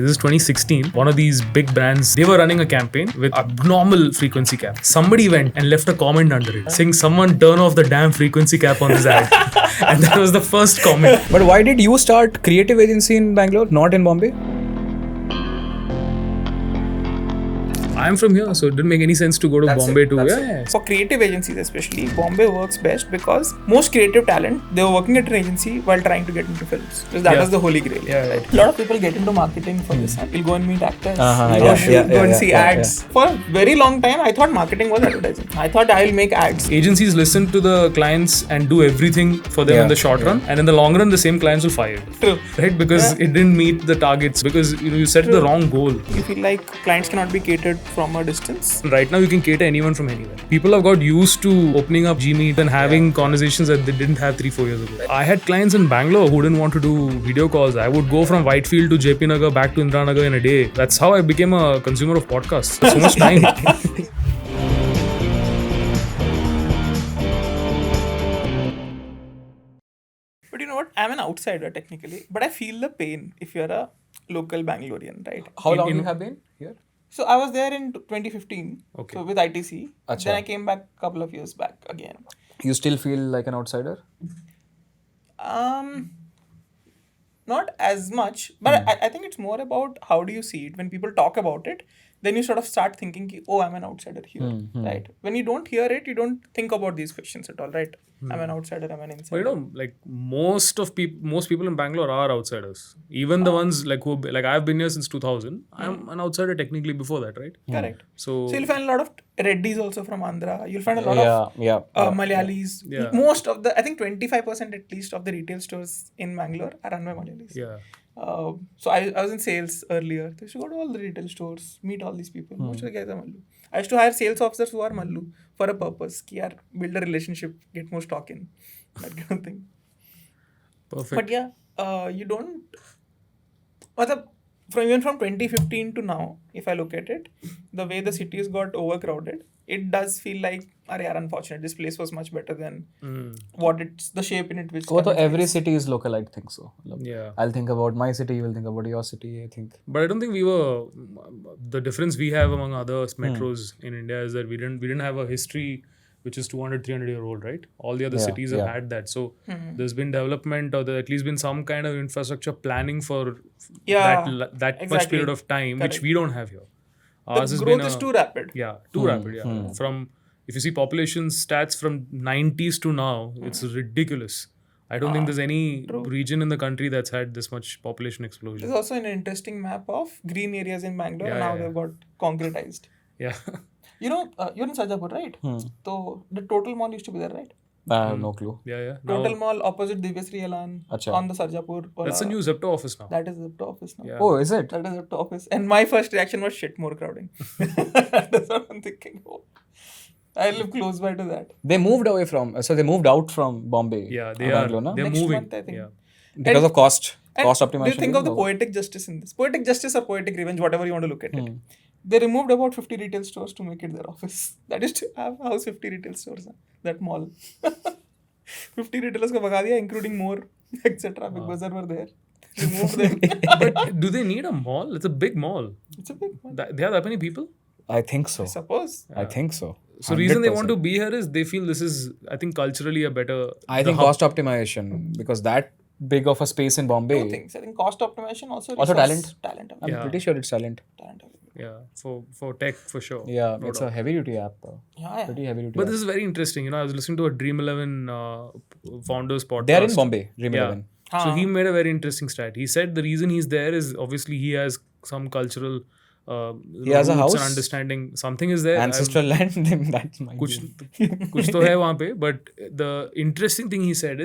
This is 2016. One of these big brands, they were running a campaign with abnormal frequency cap. Somebody went and left a comment under it saying, someone turn off the damn frequency cap on this ad. And that was the first comment. But why did you start creative agency in Bangalore, not in Bombay? I'm from here, so it didn't make any sense to go to Bombay to. For creative agencies especially, Bombay works best because most creative talent, they were working at an agency while trying to get into films. Because that was the holy grail. Right? A lot of people get into marketing for this. You'll go and meet actors. Go and see ads. For a very long time, I thought marketing was advertising. I thought I'll make ads. Agencies listen to the clients and do everything for them in the short run. And in the long run, the same clients will fire you. True. Right? Because it didn't meet the targets. Because you set the wrong goal. You feel like clients cannot be catered from a distance. Right now you can cater anyone from anywhere. People have got used to opening up Gmeet and having conversations that they didn't have 3-4 years ago. I had clients in Bangalore who didn't want to do video calls. I would go from Whitefield to JP Nagar back to Indiranagar in a day. That's how I became a consumer of podcasts. So much time. But you know what? I'm an outsider technically, but I feel the pain if you're a local Bangalorean, right? How long you have been here? So I was there in 2015 so with ITC. Achha. Then I came back a couple of years back again. You still feel like an outsider? Not as much, but I think it's more about how do you see it. When people talk about it, then you sort of start thinking, oh, I'm an outsider here, right? When you don't hear it, you don't think about these questions at all, right? I'm an outsider, I'm an insider. But like most people in Bangalore are outsiders. Even the ones who I've been here since 2000. I'm an outsider technically before that, right? Correct. So you'll find a lot of Reddys also from Andhra. You'll find a lot of Malayalis. Yeah. Most of I think 25% at least of the retail stores in Bangalore are run by Malayalis. Yeah. So I was in sales earlier. I used to go to all the retail stores, meet all these people. Most of the guys are Mallu. I used to hire sales officers who are Mallu for a purpose. Build a relationship, get more stock in. That kind of thing. Perfect. But you don't... Even from 2015 to now, if I look at it, the way the cities got overcrowded, it does feel like, unfortunate, this place was much better than what it's, the shape in it which... So every city is local, I think so. Yeah. I'll think about my city, you will think about your city, I think. But I don't think the difference we have among other metros in India is that we didn't have a history which is 200-300 year old, right? All the other cities have had that. So there's been development, or there's at least been some kind of infrastructure planning for that much period of time, which we don't have here. Ours the growth is too rapid. Yeah, too rapid. Yeah, from if you see population stats from 90s to now, it's ridiculous. I don't think there's any region in the country that's had this much population explosion. There's also an interesting map of green areas in Bangalore. They've got concretized. Yeah. You know, you're in Sarjapur, right? So the Total Mall used to be there, right? I have no clue. Yeah. Total Mall opposite Divyasri Elan on the Sarjapur. That's a new Zepto office now. That is Zepto office now. Yeah. Oh, is it? That is Zepto office. And my first reaction was shit, more crowding. That's what I'm thinking. Oh, I live close by to that. They moved away from, so they moved out from Bombay. Yeah, they are. Bangalore, no? They're Next moving. month, I think. Yeah. Because of cost optimization. Do you think of the poetic justice in this? Poetic justice or poetic revenge, whatever you want to look at it. They removed about 50 retail stores to make it their office. That is to have house 50 retail stores. That mall. 50 retailers ko bhaga diya, including more, etc. Big Bazaar were there. Removed them. But do they need a mall? It's a big mall. It's a big mall. They have that many people? I think so. I suppose. I think so. So the reason they want to be here is they feel this is, I think, culturally a better... I think cost optimization, because that big of a space in Bombay... Two things. I think cost optimization also talent. Talent. I'm pretty sure it's talent. Yeah, for tech, for sure. Yeah, it's a heavy-duty app. Yeah. Pretty heavy-duty But app. this is very interesting. I was listening to a Dream 11 founders podcast. They're in Bombay, Dream 11. So he made a very interesting stat. He said the reason he's there is obviously he has some cultural he has a house and understanding. Something is there. Ancestral land. That's my kuch to hai wahan pe. But the interesting thing he said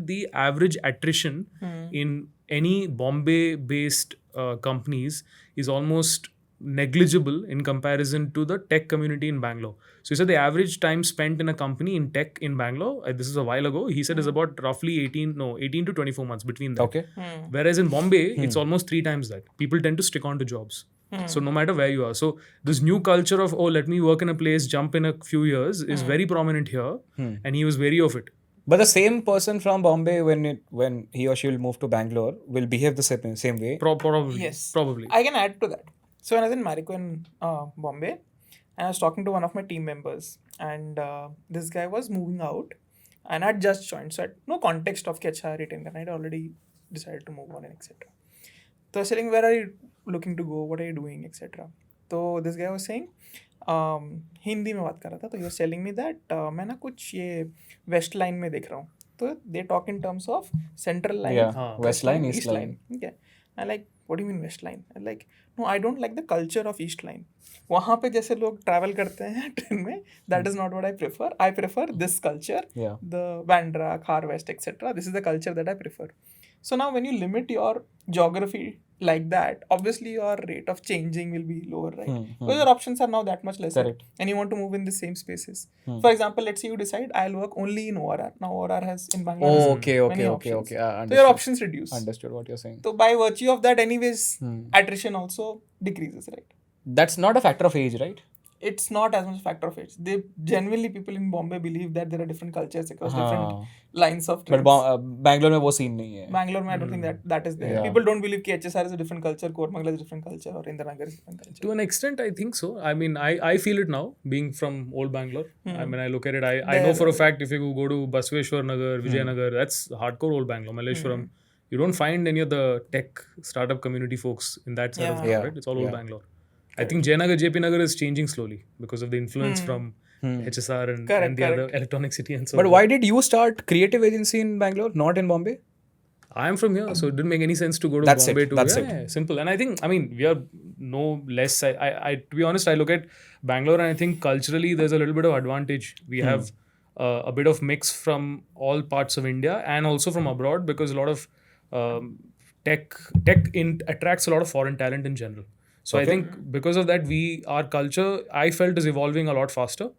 the average attrition in any Bombay-based companies is almost negligible in comparison to the tech community in Bangalore. So he said the average time spent in a company in tech in Bangalore, this is a while ago, he said is about roughly 18 to 24 months between them. Okay. Whereas in Bombay, it's almost 3 times that. People tend to stick on to jobs. So no matter where you are. So this new culture of, let me work in a place, jump in a few years is very prominent here. And he was wary of it. But the same person from Bombay, when he or she will move to Bangalore, will behave the same way. Probably. Yes. Probably. I can add to that. So when I was in Marico in Bombay, and I was talking to one of my team members, and this guy was moving out, and I had just joined, so I had no context of Ketcha retain. I had already decided to move on and etc. So I was saying, where are you looking to go? What are you doing, etc. So this guy was saying, Hindi में बात कर रहा था, तो he was telling me that मैं ना कुछ ये वेस्ट लाइन में देख रहा हूँ, तो they talk in terms of central line, west line, east line. Okay. I like, what do you mean west line? I like, no, I don't like the culture of east line. वहाँ पे जैसे लोग travel करते हैं train में, that is not what I prefer. I prefer this culture, the Bandra, Khar West, etc. This is the culture that I prefer. So now when you limit your geography like that, obviously your rate of changing will be lower, right? Because your options are now that much lesser. Correct. And you want to move in the same spaces. For example, let's say you decide I'll work only in ORR. Now ORR has in Bangalore many options. So your options reduce. Understood what you're saying. So by virtue of that, anyways, attrition also decreases, right? That's not a factor of age, right? It's not as much a factor of age. They genuinely, people in Bombay believe that there are different cultures across different lines of trains. But Bangalore में वो scene नहीं है. Bangalore में I don't think that is there. People don't believe कि HSR is a different culture, Koramangala is a different culture, or Indiranagar is a different culture. To an extent, I think so. I mean, I feel it now, being from old Bangalore. I mean, I look at it, I know for a fact if you go to Basveshwar Nagar, Vijayanagar, that's hardcore old Bangalore. Malleshwaram, you don't find any of the tech startup community folks in that side of the right? It's all old Bangalore. I think Jayanagar, JP Nagar is changing slowly because of the influence from HSR and the other electronic city and so on. But why did you start creative agency in Bangalore, not in Bombay? I am from here, so it didn't make any sense to go to Bombay. That's it. Simple. And I think, I mean, we are no less. I to be honest, I look at Bangalore and I think culturally there's a little bit of advantage. We have a bit of mix from all parts of India and also from abroad, because a lot of tech attracts a lot of foreign talent in general. So I think because of that, our culture, I felt, is evolving a lot faster.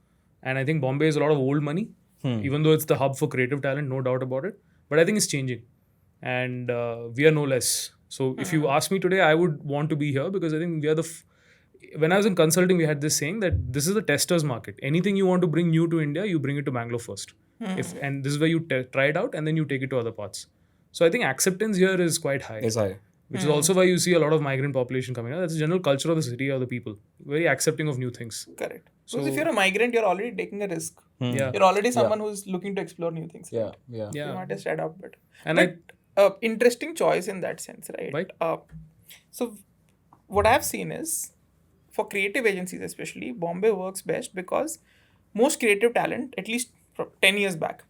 And I think Bombay is a lot of old money, even though it's the hub for creative talent, no doubt about it. But I think it's changing. And we are no less. So if you ask me today, I would want to be here because I think we are when I was in consulting, we had this saying that this is the tester's market. Anything you want to bring new to India, you bring it to Bangalore first. And this is where you try it out and then you take it to other parts. So I think acceptance here is quite high. Is high. Which is also why you see a lot of migrant population coming out. That's the general culture of the city or the people. Very accepting of new things. Correct. So if you're a migrant, you're already taking a risk. You're already someone who's looking to explore new things. Yeah. You might just adapt better. And interesting choice in that sense, right? So what I've seen is, for creative agencies especially, Bombay works best because most creative talent, at least from 10 years back,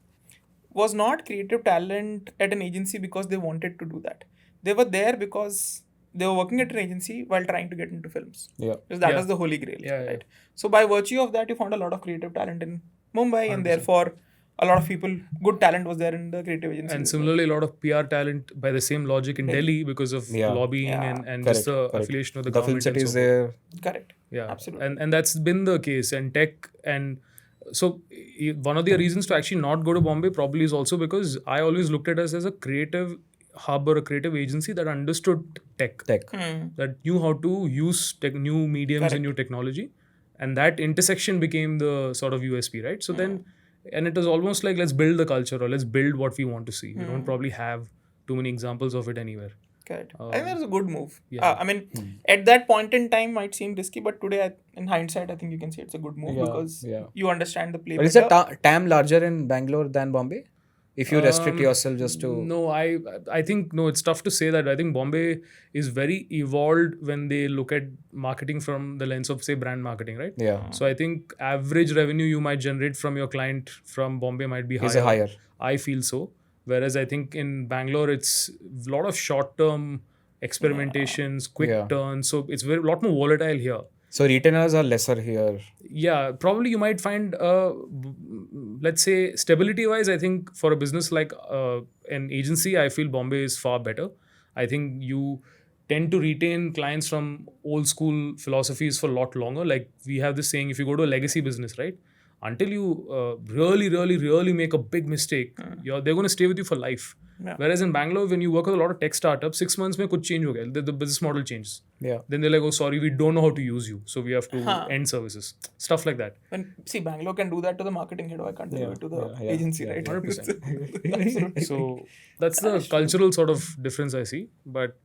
was not creative talent at an agency because they wanted to do that. They were there because they were working at an agency while trying to get into films. Because that was the holy grail, right? So by virtue of that, you found a lot of creative talent in Mumbai, 100%. And therefore a lot of people, good talent was there in the creative agency. And similarly, a lot of PR talent by the same logic in Delhi because of lobbying and just the affiliation with the government. The film cities there. Correct. Yeah. Absolutely. And that's been the case. And tech and so one of the reasons to actually not go to Bombay probably is also because I always looked at us as a creative hub or a creative agency that understood tech. That knew how to use new mediums and new technology. And that intersection became the sort of USP, right? So then, and it was almost like, let's build the culture or let's build what we want to see. We don't probably have too many examples of it anywhere. Correct. I think that was a good move. I mean, at that point in time might seem risky, but today, in hindsight, I think you can say it's a good move because you understand the play. But is the TAM larger in Bangalore than Bombay? If you restrict yourself just to... No, I think, no, it's tough to say that. I think Bombay is very evolved when they look at marketing from the lens of, say, brand marketing, right? Yeah. So I think average revenue you might generate from your client from Bombay might be higher. Is higher. I feel so. Whereas I think in Bangalore, it's a lot of short-term experimentations, quick turns. So it's a lot more volatile here. So retainers are lesser here. Yeah, probably you might find, let's say, stability-wise, I think for a business like an agency, I feel Bombay is far better. I think you tend to retain clients from old school philosophies for a lot longer. Like we have this saying, if you go to a legacy business, right? until you really make a big mistake, they're going to stay with you for life. Yeah. Whereas in Bangalore, when you work with a lot of tech startups, 6 months mein kuch change ho gaya. The business model changes. Yeah. Then they're like, oh, sorry, we don't know how to use you. So we have to end services. Stuff like that. See, Bangalore can do that to the marketing head. Why can't they do it to the agency, right? 100%. So that's the cultural sort of difference I see. But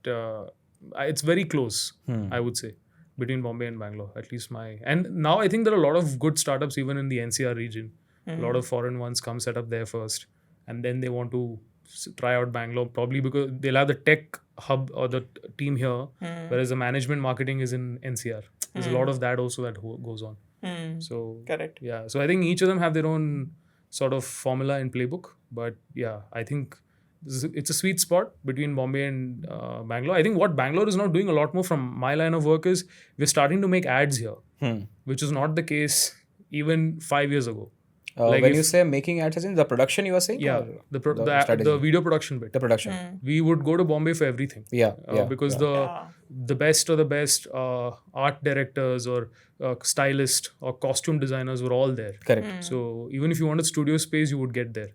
it's very close, I would say, between Bombay and Bangalore. At least and now I think there are a lot of good startups even in the NCR region. A lot of foreign ones come set up there first, and then they want to try out Bangalore, probably because they'll have the tech hub or the team here, whereas the management marketing is in NCR. There's a lot of that also that goes on. So correct. Yeah, so I think each of them have their own sort of formula and playbook, but yeah, I think it's a sweet spot between Bombay and Bangalore. I think what Bangalore is now doing a lot more from my line of work is we're starting to make ads here, which is not the case even 5 years ago. When you say making ads, as in the production you are saying? Yeah, the video production bit. The production. We would go to Bombay for everything. Because the best of the best art directors or stylists or costume designers were all there. Correct. So even if you wanted studio space, you would get there.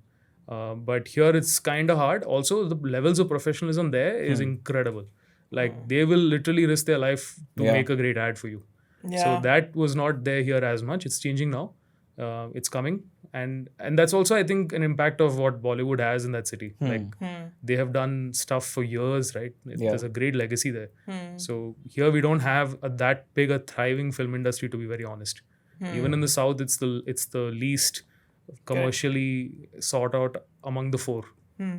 But here it's kind of hard. Also, the levels of professionalism there is incredible. Like they will literally risk their life to make a great ad for you. So that was not there here as much. It's changing now. It's coming, and that's also I think an impact of what Bollywood has in that city. Like they have done stuff for years, right? There's a great legacy there. So here we don't have that big a thriving film industry, to be very honest. Even in the south, it's the least commercially sought out among the four.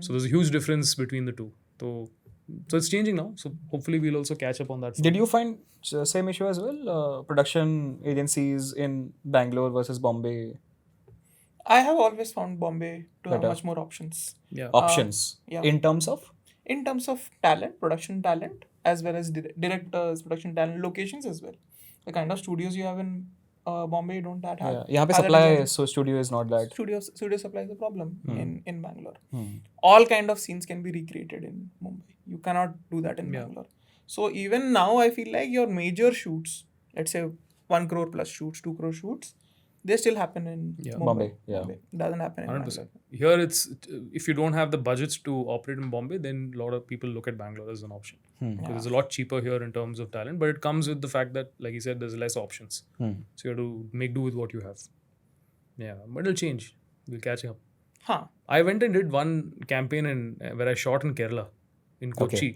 So there's a huge difference between the two. So it's changing now. So hopefully we'll also catch up on that. Did you find the same issue as well? Production agencies in Bangalore versus Bombay? I have always found Bombay to have much more options. Yeah. Options? In terms of? In terms of talent, production talent, as well as directors, production talent, locations as well. The kind of studios you have in Bombay, you don't that have. Yeah. Yahan pe supply, so studio is not that. Studio supply is a problem in Bangalore. All kind of scenes can be recreated in Mumbai. You cannot do that in Bangalore. So even now, I feel like your major shoots, let's say 1 crore plus shoots, 2 crore shoots, they still happen in Mumbai. Bombay. It doesn't happen in 100%. Bangalore. Here it's if you don't have the budgets to operate in Bombay, then a lot of people look at Bangalore as an option. Because it's a lot cheaper here in terms of talent, but it comes with the fact that, like you said, there's less options. So you have to make do with what you have. Yeah, but it'll change. We'll catch up. I went and did one campaign where I shot in Kerala, in Kochi. Okay.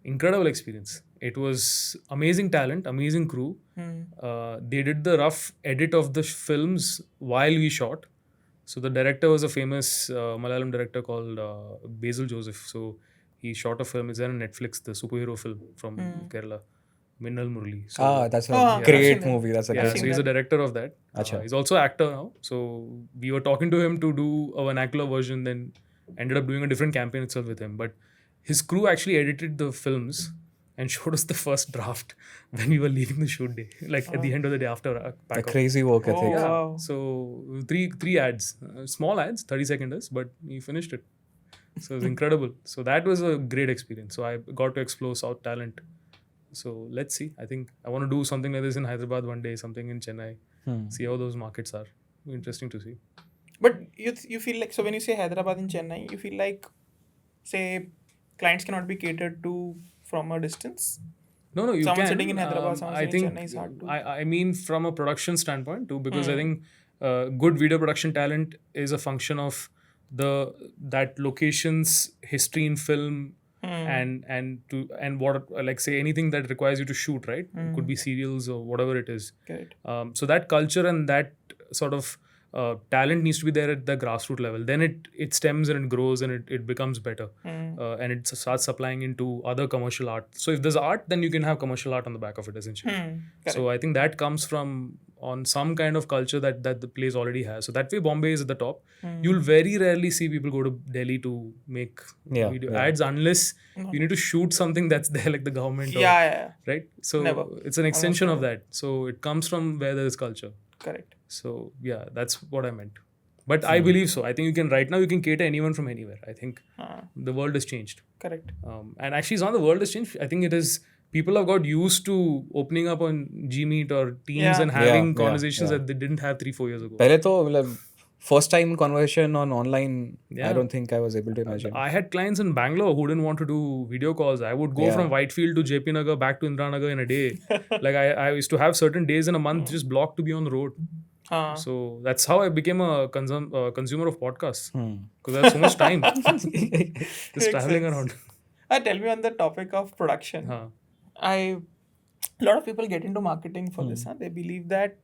Incredible experience. It was amazing talent, amazing crew. They did the rough edit of the films while we shot. So the director was a famous Malayalam director called Basil Joseph. So he shot a film. It's there on Netflix, the superhero film from Kerala, Minnal Murali. So, that's a great movie. That's a great movie. So he's the director of that. He's also an actor now. So we were talking to him to do a vernacular version, then ended up doing a different campaign itself with him. But his crew actually edited the films and showed us the first draft when we were leaving the shoot day, like at the end of the day after pack up. Crazy work ethic. Wow. So three ads, small ads, 30-seconders, but he finished it. So it was incredible. So that was a great experience. So I got to explore South talent. So let's see. I think I want to do something like this in Hyderabad one day, something in Chennai. See how those markets are. Interesting to see. But you feel like, so when you say Hyderabad and Chennai, you feel like, say, clients cannot be catered to from a distance? No, you someone can. Sitting in Hyderabad, someone sitting in Chennai is hard to. I mean from a production standpoint too, because I think good video production talent is a function of that location's history in film and what, like say anything that requires you to shoot, right? It could be serials or whatever it is. Correct. So that culture and that sort of talent needs to be there at the grassroots level. Then it stems and it grows and it becomes better. And it starts supplying into other commercial art. So if there's art, then you can have commercial art on the back of it essentially. So I think that comes from on some kind of culture that the place already has. So that way Bombay is at the top. You'll very rarely see people go to Delhi to make video ads unless you need to shoot something that's there like the government. Right? So it's an extension of that. So it comes from where there is culture. Correct. So yeah, that's what I meant. But I believe so. I think right now you can cater anyone from anywhere. I think the world has changed. Correct. And actually it's not the world has changed. I think it is people have got used to opening up on Gmeet or Teams and having conversations that they didn't have 3-4 years ago. पहले तो मतलब first time conversation on online, I don't think I was able to imagine. I had clients in Bangalore who didn't want to do video calls. I would go from Whitefield to JP Nagar back to Indira Nagar in a day. Like I used to have certain days in a month just blocked to be on the road. So that's how I became a consumer of podcasts. Because I had so much time just traveling around. Tell me on the topic of production. A lot of people get into marketing for this. They believe that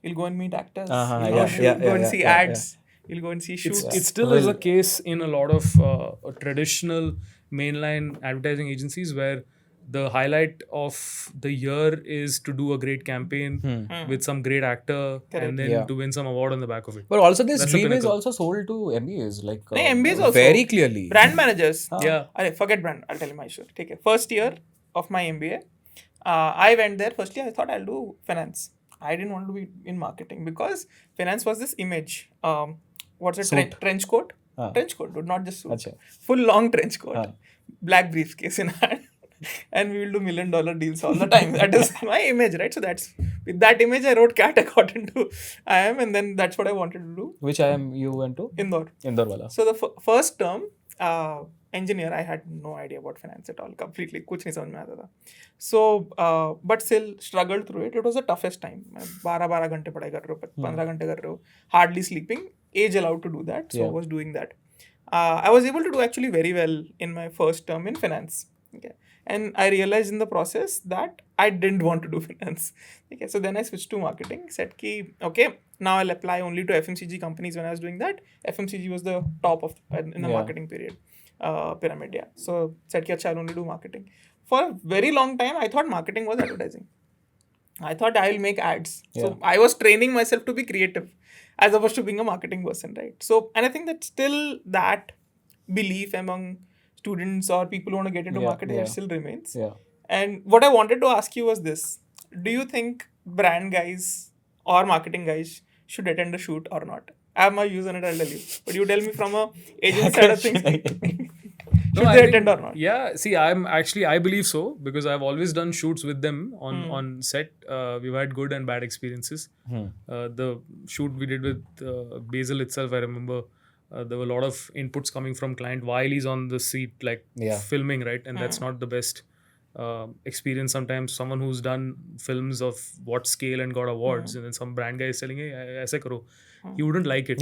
you'll go and meet actors, you'll go and see ads, you'll go and see shoots. It still is a case in a lot of traditional mainline advertising agencies where the highlight of the year is to do a great campaign with some great actor and then to win some award on the back of it. But also this dream is also sold to MBAs, like MBAs also very clearly. Brand managers. Forget brand. I'll tell you my story. Take it. First year of my MBA, I went there. Firstly, I thought I'll do finance. I didn't want to be in marketing because finance was this image. What's it? Trench coat? Trench coat, dude, not just suit. Achha. Full long trench coat. Black briefcase in hand. And we will do $1 million deals all the time. That is my image, right? So that's with that image I wrote CAT got into IIM, and then that's what I wanted to do. Which IIM you went to? Indore wala. So the first term, engineer, I had no idea about finance at all. Completely, kuch nahi samajh mein aata tha. So, but still struggled through it. It was the toughest time. 12 घंटे पढ़ाई कर रहे हो, 15 घंटे कर रहे हो, hardly sleeping. Age allowed to do that, so I was doing that. I was able to do actually very well in my first term in finance. Okay. And I realized in the process that I didn't want to do finance. Okay, so then I switched to marketing. Said ki, okay, now I'll apply only to FMCG companies. When I was doing that, FMCG was the top of in the marketing pyramid. Yeah. So said ki, I'll only do marketing. For a very long time, I thought marketing was advertising. I thought I will make ads. So I was training myself to be creative as opposed to being a marketing person, right? So, and I think that still that belief among students or people who want to get into marketing still remains. And what I wanted to ask you was this. Do you think brand guys or marketing guys should attend a shoot or not? I have my views on it, I'll tell you. But you tell me from a agent side of things. Should they attend or not? Yeah, see, I believe so because I've always done shoots with them on set. We've had good and bad experiences. The shoot we did with Basil itself, I remember there were a lot of inputs coming from client while he's on the seat, like filming, right? And that's not the best experience. Sometimes someone who's done films of what scale and got awards, and then some brand guy is telling, hey, aise karo. He wouldn't like it.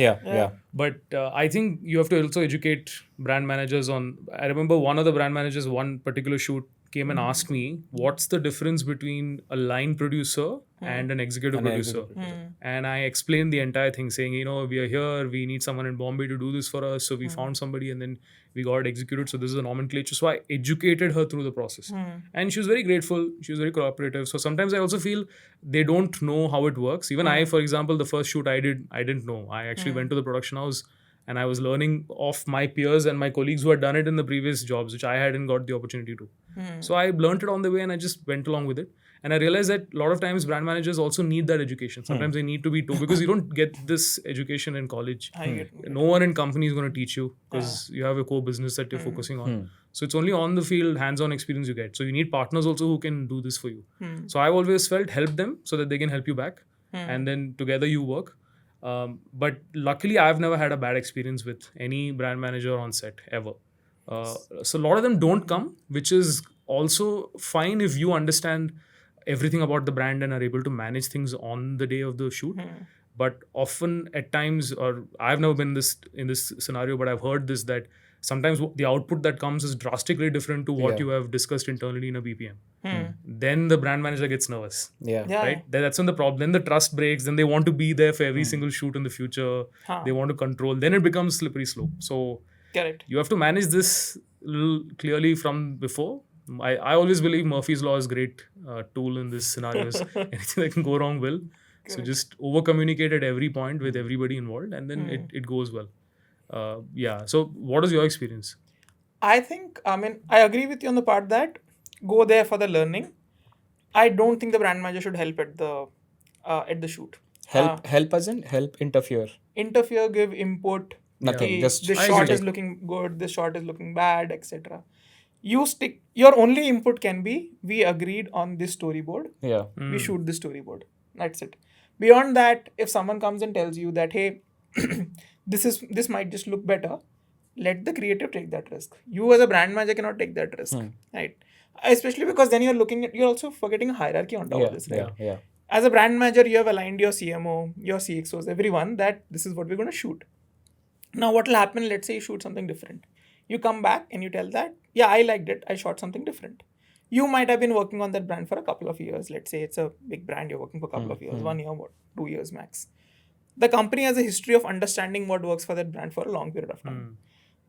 But I think you have to also educate brand managers on. I remember one of the brand managers, one particular shoot, came and asked me, what's the difference between a line producer and an executive producer? And I explained the entire thing saying, we are here, we need someone in Bombay to do this for us. So we found somebody and then we got executed. So this is a nomenclature. So I educated her through the process. And she was very grateful. She was very cooperative. So sometimes I also feel they don't know how it works. Even I, for example, the first shoot I didn't know. I actually went to the production house and I was learning off my peers and my colleagues who had done it in the previous jobs, which I hadn't got the opportunity to. So I learned it on the way and I just went along with it. And I realized that a lot of times brand managers also need that education. Sometimes they need to be too, because you don't get this education in college. No one in company is going to teach you because you have a core business that you're focusing on. So it's only on the field, hands-on experience you get. So you need partners also who can do this for you. So I've always felt help them so that they can help you back. And then together you work. But luckily, I've never had a bad experience with any brand manager on set ever. So a lot of them don't come, which is also fine if you understand everything about the brand and are able to manage things on the day of the shoot. But often at times, or I've never been in this scenario, but I've heard this, that sometimes the output that comes is drastically different to what you have discussed internally in a BPM. Then the brand manager gets nervous. Right? That's when the problem. Then the trust breaks. Then they want to be there for every single shoot in the future. They want to control. Then it becomes slippery slope. So you have to manage this clearly from before. I always believe Murphy's Law is a great tool in this scenarios. Anything that can go wrong will. So just over communicate at every point with everybody involved, and then it goes well. So what is your experience? I think, I agree with you on the part that go there for the learning. I don't think the brand manager should help at the shoot. Help as in help interfere. Interfere, give input. Nothing. Just this shot is looking good, this shot is looking bad, etc. you stick, your only input can be, we agreed on this storyboard, Yeah. we shoot this storyboard. That's it. Beyond that, if someone comes and tells you that, hey, this might just look better, let the creative take that risk. You as a brand manager cannot take that risk, right? Especially because then you're also forgetting a hierarchy on top of this, right? Yeah. As a brand manager, you have aligned your CMO, your CXOs, everyone that this is what we're going to shoot. Now, what will happen? Let's say you shoot something different. You come back and you tell that, yeah, I liked it. I shot something different. You might have been working on that brand for a couple of years. Let's say it's a big brand. You're working for a couple of years, 1 year, 2 years max. The company has a history of understanding what works for that brand for a long period of time.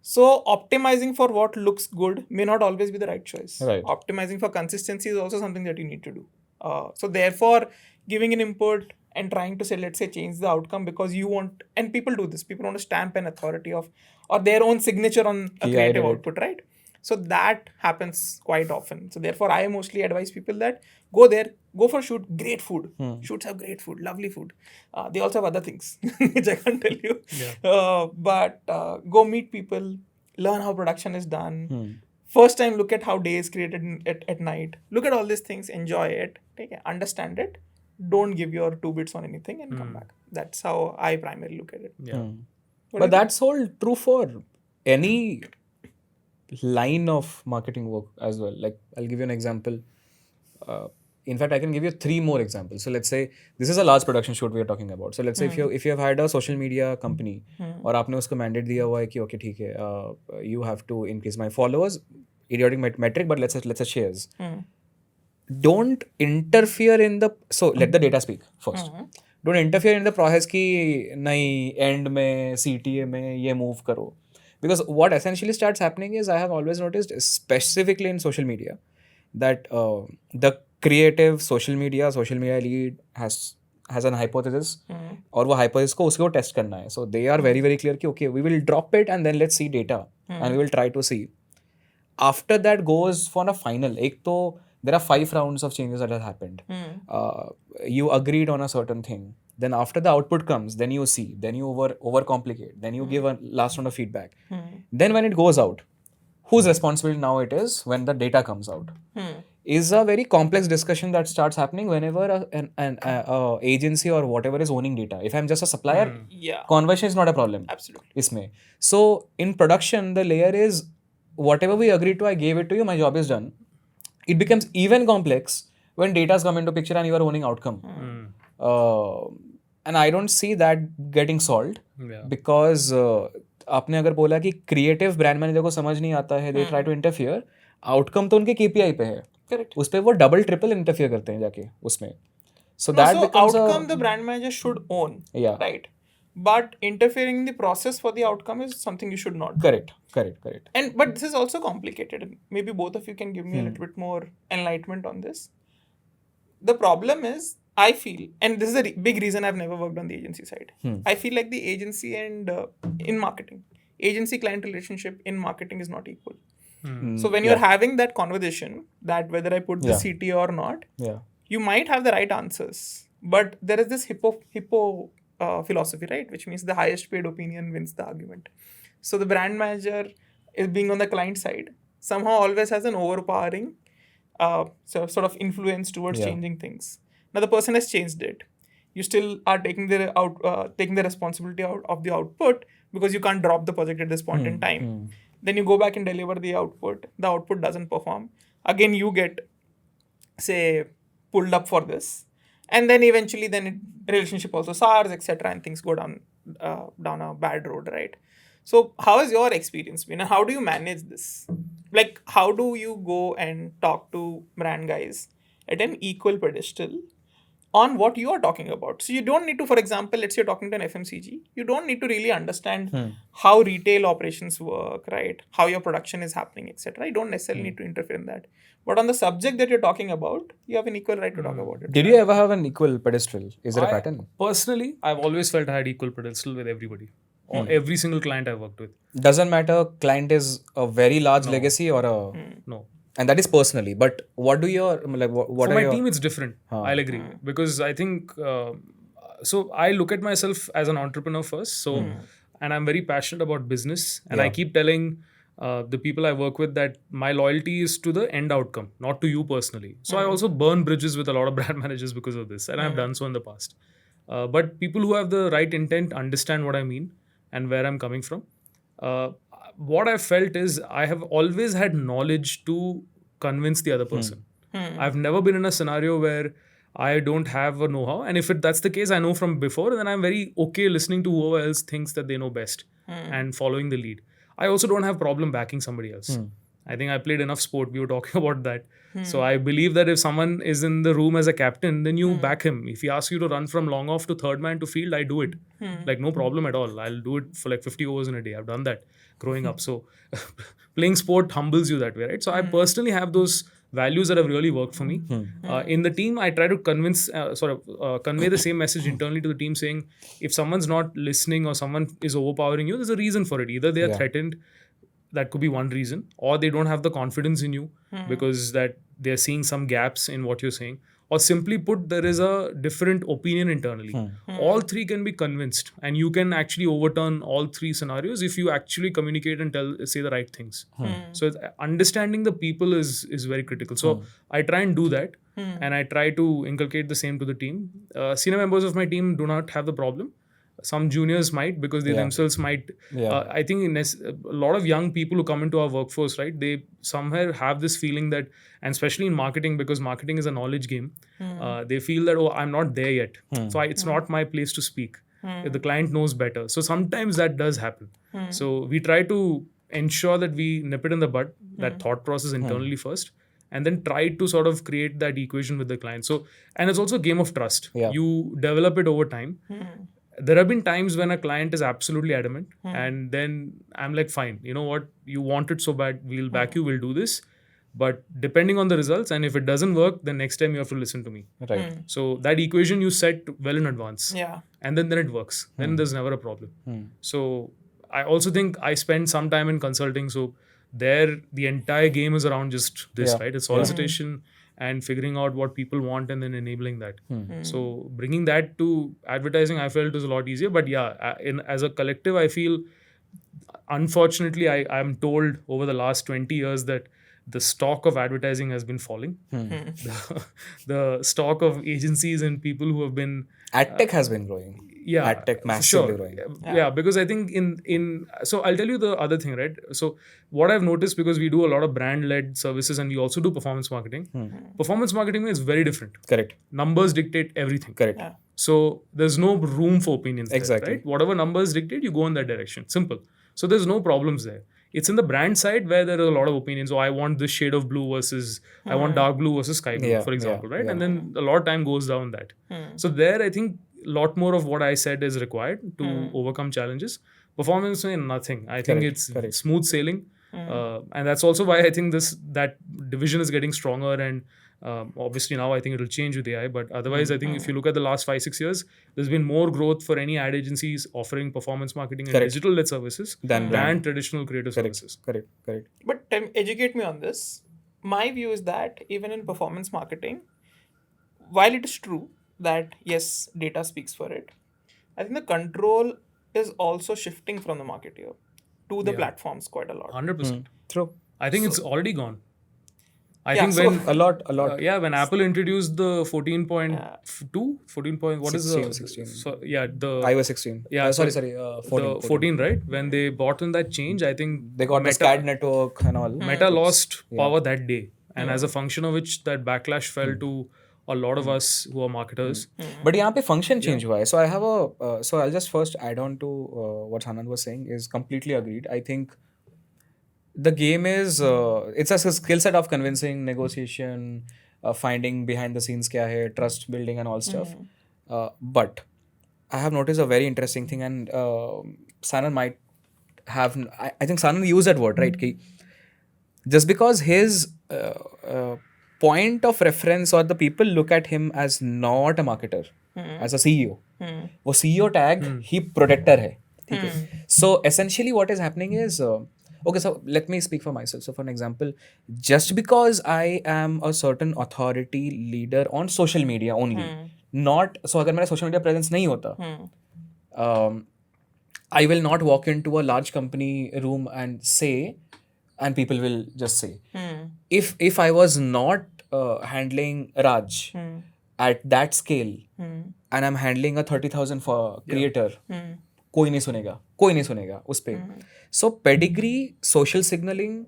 So optimizing for what looks good may not always be the right choice. Right. Optimizing for consistency is also something that you need to do. So therefore, giving an input and trying to say, let's say, change the outcome because you want, and people do this, people want to stamp an authority of, or their own signature on a creative output, right? So that happens quite often. So therefore, I mostly advise people that go there, go for shoot, great food. Shoots have great food, lovely food. They also have other things, which I can't tell you. Yeah. But go meet people, learn how production is done. First time, look at how day is created at night. Look at all these things, enjoy it, understand it. Don't give your 2 bits on anything and come back. That's how I primarily look at it. Yeah. But that's all true for any line of marketing work as well. Like, I'll give you an example. In fact, I can give you 3 more examples. So let's say this is a large production shoot we are talking about. So let's say if you have hired a social media company और आपने उसको mandate दिया हुआ है कि okay ठीक है, you have to increase my followers, idiotic metric, but let's say shares. Don't interfere in the, so let the data speak first. Don't interfere in the process कि नहीं end में CTA में ये move करो. Because what essentially starts happening is, I have always noticed, specifically in social media, that the creative social media lead has an hypothesis, और वो hypothesis को उसको test करना है. So they are very very clear कि okay, we will drop it and then let's see data and we will try to see. After that goes for a final. एक तो there are 5 rounds of changes that have happened. You agreed on a certain thing. Then after the output comes, then you see, then you overcomplicate, then you give a last round of feedback. Then when it goes out, whose responsibility now it is when the data comes out? Is a very complex discussion that starts happening whenever an agency or whatever is owning data. If I'm just a supplier, conversion is not a problem. Absolutely. Isme. So in production, the layer is whatever we agreed to, I gave it to you, my job is done. It becomes even complex when data come into picture and you are owning outcome. And I don't see that getting solved because आपने अगर बोला कि creative brand manager को समझ नहीं आता है, they try to interfere, outcome तो उनके KPI पे है. Correct. उस पे वो double triple interfere करते हैं जाके उसमें. So that becomes outcome the brand manager should own. Yeah. Right. But interfering in the process for the outcome is something you should not do. Correct. But this is also complicated. Maybe both of you can give me a little bit more enlightenment on this. The problem is, I feel, and this is a big reason I've never worked on the agency side. I feel like the agency and in marketing, agency-client relationship in marketing is not equal. So when you're having that conversation, that whether I put the CT or not, you might have the right answers. But there is this hippo philosophy, right? Which means the highest paid opinion wins the argument. So the brand manager is being on the client side, somehow always has an overpowering sort of influence towards changing things. Now the person has changed it. You still are taking the responsibility out of the output because you can't drop the project at this point in time. Then you go back and deliver the output. The output doesn't perform. Again, you get, say, pulled up for this. And then eventually relationship also sours, etc. and things go down a bad road, right? So how has your experience been and how do you manage this? Like, how do you go and talk to brand guys at an equal pedestal on what you are talking about? So you don't need to, for example, let's say you're talking to an FMCG, you don't need to really understand how retail operations work, right? How your production is happening, etc. You don't necessarily need to interfere in that. But on the subject that you're talking about, you have an equal right to talk about it. Did you ever have an equal pedestal? Is there a pattern? Personally, I've always felt I had equal pedestal with everybody. Or every single client I've worked with. Doesn't matter, client is a very large legacy or a... No. And that is personally. But what do your... Like, what For are my your... team, it's different. I'll agree. Because I think... so I look at myself as an entrepreneur first. So, and I'm very passionate about business. And I keep telling the people I work with, that my loyalty is to the end outcome, not to you personally. So I also burn bridges with a lot of brand managers because of this, and I've done so in the past. But people who have the right intent understand what I mean and where I'm coming from. What I felt is I have always had knowledge to convince the other person. I've never been in a scenario where I don't have a know-how, and if that's the case, I know from before, then I'm very okay listening to whoever else thinks that they know best and following the lead. I also don't have problem backing somebody else. I think I played enough sport. We were talking about that. So I believe that if someone is in the room as a captain, then you back him. If he asks you to run from long off to third man to field, I do it. Like no problem at all. I'll do it for like 50 overs in a day. I've done that growing up. So playing sport humbles you that way, right? So I personally have those values that have really worked for me. In the team, I try to convey the same message internally to the team, saying if someone's not listening or someone is overpowering you, there's a reason for it. Either they are threatened, that could be one reason, or they don't have the confidence in you because that they're seeing some gaps in what you're saying, or simply put, there is a different opinion internally. All three can be convinced, and you can actually overturn all three scenarios if you actually communicate and say the right things. So understanding the people is very critical. So I try and do that, and I try to inculcate the same to the team. Senior members of my team do not have the problem. Some juniors might, because they themselves might. I think a lot of young people who come into our workforce, right, they somewhere have this feeling that, and especially in marketing, because marketing is a knowledge game, they feel that, oh, I'm not there yet. So it's not my place to speak. The client knows better. So sometimes that does happen. So we try to ensure that we nip it in the bud, that thought process internally first, and then try to sort of create that equation with the client. So, and it's also a game of trust. You develop it over time. There have been times when a client is absolutely adamant, and then I'm like, fine, you know what, you want it so bad, we'll back you, we'll do this. But depending on the results, and if it doesn't work, then next time you have to listen to me. Right. So that equation you set well in advance. And then it works. Then there's never a problem. So I also think I spend some time in consulting. So there, the entire game is around just this, right? It's solicitation and figuring out what people want and then enabling that. So bringing that to advertising, I felt is a lot easier. But as a collective, I feel, unfortunately, I'm told over the last 20 years that the stock of advertising has been falling. The stock of agencies and people who have been... AdTech has been growing. AdTech massively growing. Because I think so I'll tell you the other thing, right? So what I've noticed, because we do a lot of brand-led services and we also do performance marketing. Performance marketing is very different. Correct. Numbers dictate everything. Correct. So there's no room for opinions exactly. there, right? Whatever numbers dictate, you go in that direction. Simple. So there's no problems there. It's in the brand side where there are a lot of opinions. Oh, I want this shade of blue versus I want dark blue versus sky blue, for example, right? And then a lot of time goes down that. So there, I think a lot more of what I said is required to overcome challenges. Performance, nothing. I think it's smooth sailing. And that's also why I think that division is getting stronger, and obviously now I think it'll change with AI, but otherwise I think if you look at the last 5-6 years, there's been more growth for any ad agencies offering performance marketing and digital-led services than traditional creative services. Correct. But educate me on this. My view is that even in performance marketing, while it is true that yes, data speaks for it, I think the control is also shifting from the marketer to the platforms quite a lot. 100%. True. I think it's already gone. I think when a lot. When Apple introduced the 14.2, 14 point, what 16, is the 16. So the iOS 16. Sorry, 14. The 14, right? When they brought in that change, I think they got the SCAD network and all. Meta lost power that day, and as a function of which that backlash fell to a lot of us who are marketers. But यहाँ पे function change हुआ है. So I have so I'll just first add on to what Sanand was saying. Is completely agreed. I think the game is it's a skill set of convincing, negotiation, finding behind the scenes kya hai, trust building and all stuff. But I have noticed a very interesting thing, and Sanand might have, I think Sanand used that word, right? Ki just because his point of reference or the people look at him as not a marketer, as a CEO. वो CEO tag ही protector है. ठीक है. So essentially what is happening is okay, so let me speak for myself. So for an example, just because I am a certain authority leader on social media only, not, so अगर मेरा social media presence नहीं होता, I will not walk into a large company room and say and people will just say. If I was not handling Raj at that scale and I'm handling a 30,000 for creator, कोई नहीं सुनेगा उस पे. So pedigree, social signaling,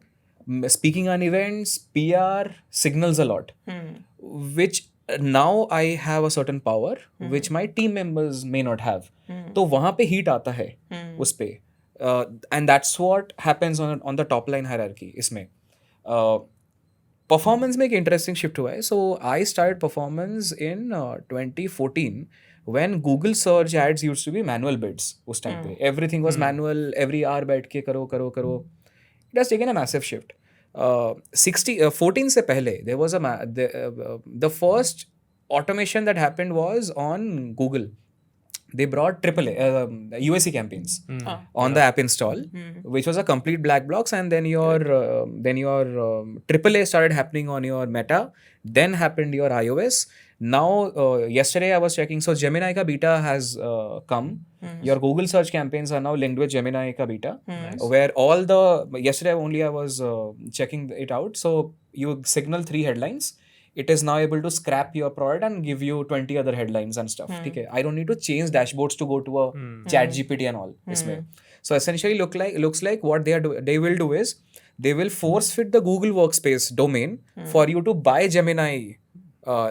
speaking on events, PR signals a lot, which now I have a certain power which my team members may not have. तो वहाँ पे heat आता है उस पे. And that's what happens on the top line hierarchy इसमें. Performance में एक interesting shift हुआ है. So I started performance in 2014 when Google search ads used to be manual bids उस time पे. Everything was manual, every hour बैठ के करो. It has taken a massive shift. 14 से पहले there was the first automation that happened was on Google. They brought AAA UAC campaigns on the app install, which was a complete black box, and then your AAA started happening on your Meta. Then happened your iOS. Now yesterday I was checking, so Gemini ka beta has come. Your Google search campaigns are now linked with Gemini ka beta, where yesterday only I was checking it out. So you signal 3 headlines. It is now able to scrap your product and give you 20 other headlines and stuff. Okay? I don't need to change dashboards to go to a chat GPT and all. So essentially looks like what they will do is they will force fit the Google Workspace domain for you to buy Gemini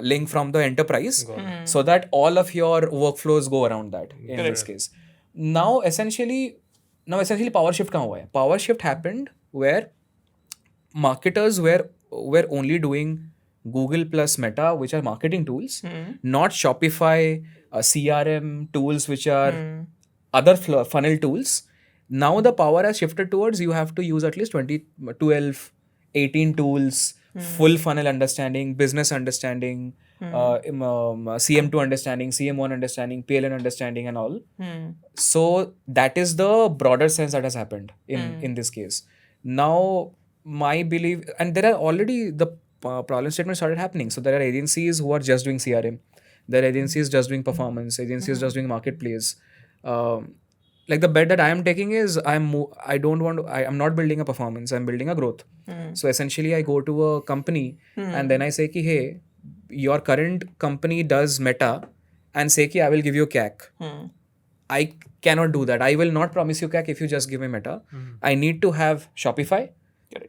link from the enterprise so that all of your workflows go around that in this case. Now essentially power shift kahan hua hai? Power shift happened where marketers were only doing Google plus Meta, which are marketing tools, not Shopify, CRM tools, which are other funnel tools. Now the power has shifted towards you have to use at least 12, 18 tools, full funnel understanding, business understanding, CM2 understanding, CM1 understanding, PLN understanding and all. So that is the broader sense that has happened in this case. Now my belief, and there are already the problem statement started happening. So there are agencies who are just doing CRM. There are agencies just doing performance. Agencies just doing marketplace. Like the bet that I am taking is I'm not building a performance. I'm building a growth. So essentially I go to a company and then I say ki, hey, your current company does Meta and say ki I will give you CAC. I cannot do that. I will not promise you CAC if you just give me Meta. I need to have Shopify.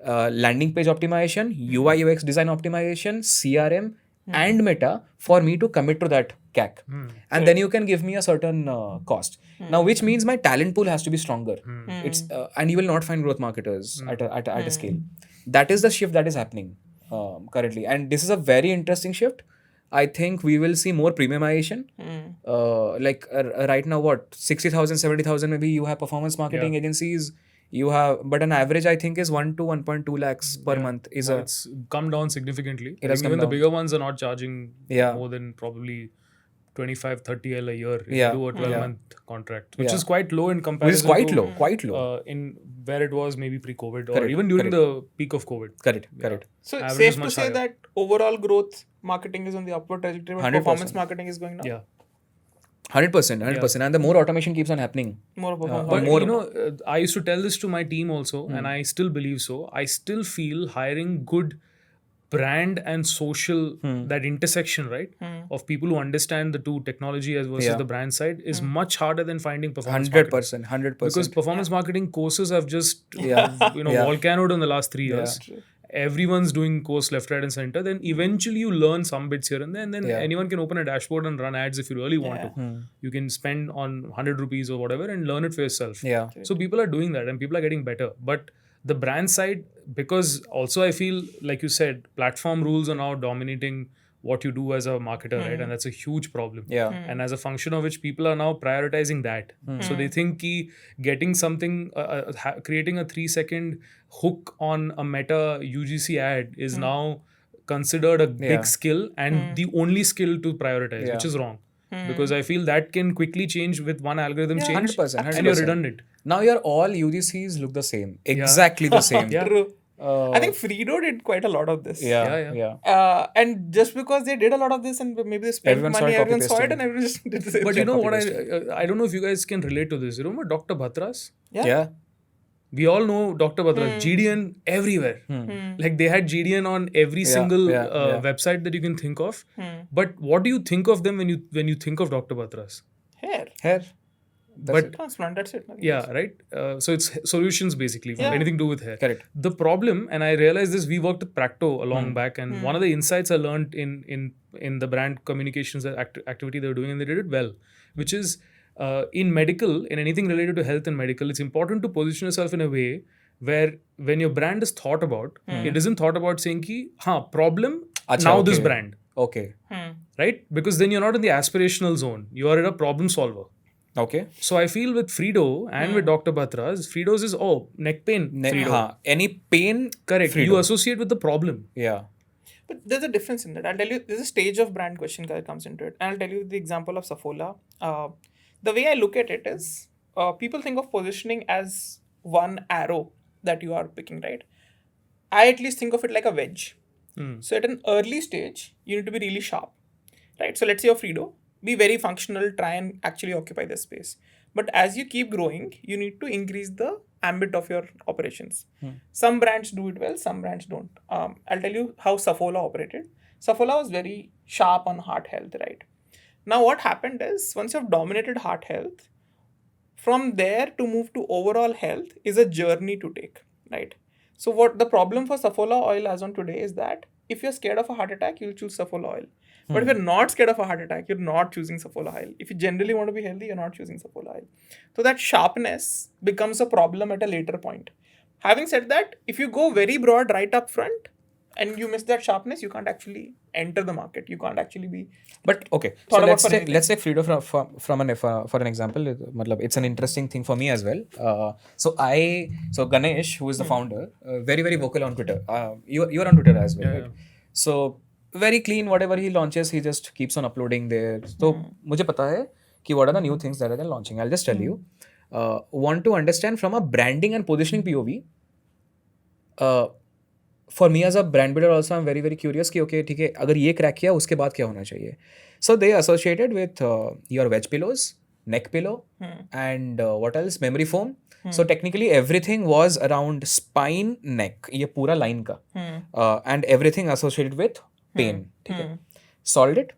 Landing page optimization, UI UX design optimization, CRM and Meta for me to commit to that CAC. And then you can give me a certain cost. Now, which means my talent pool has to be stronger. It's and you will not find growth marketers at a scale. That is the shift that is happening currently. And this is a very interesting shift. I think we will see more premiumization. Right now, 60,000, 70,000 maybe you have performance marketing agencies. You have, but an average I think is 1 to 1.2 lakhs per month. It's come down significantly. Even the bigger ones are not charging more than probably 25-30 L a year if you do a 12-month contract, which is quite low in comparison. Which is quite low. In where it was maybe pre-COVID or even during the peak of COVID. Correct. So average safe to say higher. That overall growth marketing is on the upward trajectory, but 100%. Performance marketing is going down. Yeah. 100%. And the more automation keeps on happening. But I used to tell this to my team also, and I still believe so. I still feel hiring good brand and social, that intersection, right, of people who understand the two, technology as versus the brand side, is much harder than finding performance 100%. Because performance marketing courses have just volcanoed in the last 3 years. Everyone's doing course left, right and center. Then eventually you learn some bits here and there, and then anyone can open a dashboard and run ads if you really want to. You can spend on 100 rupees or whatever and learn it for yourself. So people are doing that and people are getting better. But the brand side, because also I feel, like you said, platform rules are now dominating what you do as a marketer, right? And that's a huge problem. And as a function of which people are now prioritizing that. So they think getting something, creating a 3-second hook on a Meta UGC ad is now considered a big skill and the only skill to prioritize, which is wrong. Because I feel that can quickly change with one algorithm change 100%. and you're redundant. Now all UGCs look the same. Exactly the same. True. I think Fredo did quite a lot of this. And just because they did a lot of this and maybe they spent money, everyone saw it and everyone just did the same. But you know what, I don't know if you guys can relate to this. You remember Dr. Bhatras? Yeah. We all know Dr. Batra, GDN everywhere. Like they had GDN on every single website that you can think of. But what do you think of them when you think of Dr. Batras? Hair. But transplant, that's it. Yeah, right. So it's solutions basically, anything to do with hair. Correct. The problem, and I realized this, we worked with Practo a long back, and one of the insights I learned in the brand communications activity they were doing, and they did it well, which is in medical, in anything related to health and medical, it's important to position yourself in a way where when your brand is thought about, it isn't thought about saying ki, problem, this brand. Okay. Right? Because then you're not in the aspirational zone. You are in a problem solver. Okay. So I feel with Fredo and with Dr. Batra's, Fredo's is, neck pain. Fredo. Any pain. Correct. Fredo. You associate with the problem. Yeah. But there's a difference in that. I'll tell you, there's a stage of brand question that comes into it. And I'll tell you the example of Saffola. The way I look at it is, people think of positioning as one arrow that you are picking, right? I at least think of it like a wedge. So at an early stage, you need to be really sharp, right? So let's say you're Fredo, be very functional, try and actually occupy the space. But as you keep growing, you need to increase the ambit of your operations. Some brands do it well, some brands don't. I'll tell you how Saffola operated. Saffola was very sharp on heart health, right? Now what happened is, once you've dominated heart health, from there to move to overall health is a journey to take, right? So what the problem for Saffola oil as on today is that if you're scared of a heart attack, you'll choose Saffola oil. But if you're not scared of a heart attack, you're not choosing Saffola oil. If you generally want to be healthy, you're not choosing Saffola oil. So that sharpness becomes a problem at a later point. Having said that, if you go very broad right up front and you miss that sharpness, you can't actually enter the market. You can't actually be. But okay, so let's take Fredo for an example. It's an interesting thing for me as well. So Ganesh, who is the founder, very very vocal on Twitter. You're on Twitter as well, right? Yeah. So very clean. Whatever he launches, he just keeps on uploading there. So मुझे पता है कि what are the new things that are launching. I'll just tell you. Want to understand from a branding and positioning POV. For me as a brand builder also, I'm very very curious कि okay ठीक है, अगर ये crack किया उसके बाद क्या होना चाहिए. So they associated with your wedge pillows, neck pillow, and what else? Memory foam. So technically everything was around spine, neck. ये पूरा line का. And everything associated with pain. ठीक है. Solved it.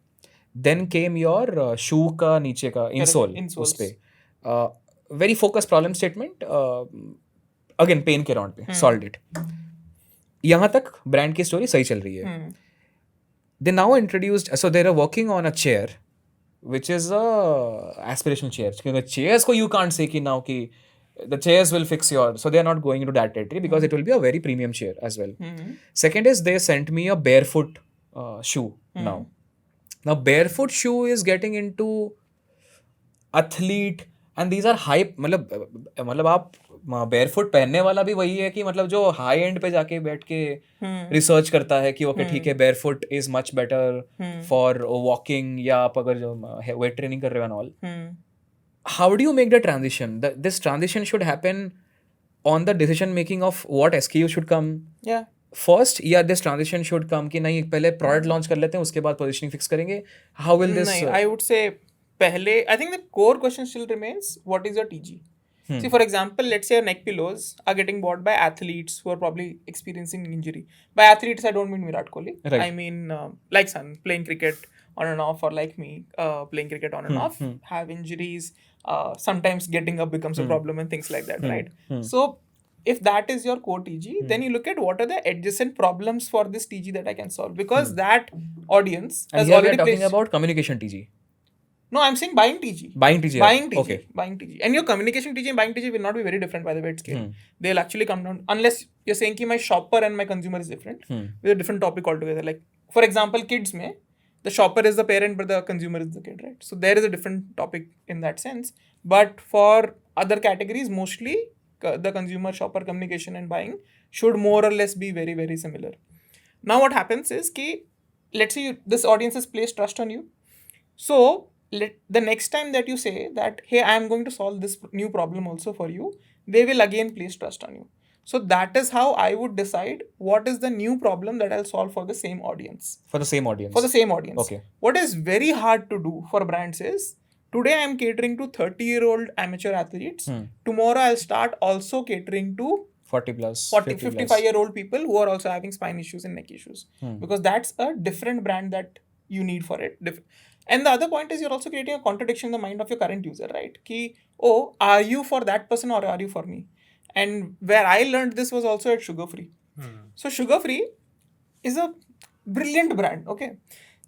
Then came your shoe का नीचे का insole उस पे. Very focused problem statement. Again pain के round पे. Solved it. यहाँ तक ब्रांड की स्टोरी सही चल रही है. They now introduced, so they are working on a chair which is a aspirational chair. क्योंकि chairs को you can't say कि now कि the chairs will fix your, so they are not going into that territory because it will be a very premium chair as well. Second is they sent me a barefoot shoe now. Now barefoot shoe is getting into athlete and these are hype. मतलब आप barefoot पहनने वाला भी वही है कि मतलब जो high end पे जाके बैठ के रिसर्च करता है कि ओके ठीक है barefoot is much better for walking या आप अगर जो weight training कर रहे हो and all. How do you make the transition? This transition should happen on the decision making of what SKU should come. Yeah. First, yeah, this transition should come कि नहीं पहले product launch कर लेते हैं उसके बाद positioning fix करेंगे. How will this? I would say पहले, I think the core question still remains, what is your TG? See, for example, let's say your neck pillows are getting bought by athletes who are probably experiencing injury. By athletes, I don't mean Virat Kohli. Right. I mean, like Sun, playing cricket on and off, or like me, playing cricket on and off, have injuries. Sometimes getting up becomes a problem and things like that, right? So, if that is your core TG, then you look at what are the adjacent problems for this TG that I can solve. Because that audience has already talking about communication TG. No, I'm saying buying TG. Buying TG. Okay. Buying TG. And your communication TG and buying TG will not be very different by the way it's scale. They'll actually come down. Unless you're saying that my shopper and my consumer is different. With a different topic altogether. Like, for example, kids mein, the shopper is the parent but the consumer is the kid, right? So there is a different topic in that sense. But for other categories, mostly the consumer shopper communication and buying should more or less be very, very similar. Now what happens is कि let's say this audience has placed trust on you. So the next time that you say that, hey, I am going to solve this new problem also for you, they will again place trust on you. So that is how I would decide what is the new problem that I'll solve for the same audience. For the same audience. For the same audience. Okay. What is very hard to do for brands is Today I'm catering to 30-year-old amateur athletes. Tomorrow I'll start also catering to 40 plus, 55-year-old people who are also having spine issues and neck issues. Because that's a different brand that you need for it. And the other point is you're also creating a contradiction in the mind of your current user, right? Ki, oh, are you for that person or are you for me? And where I learned this was also at Sugar Free. So Sugar Free is a brilliant brand, okay?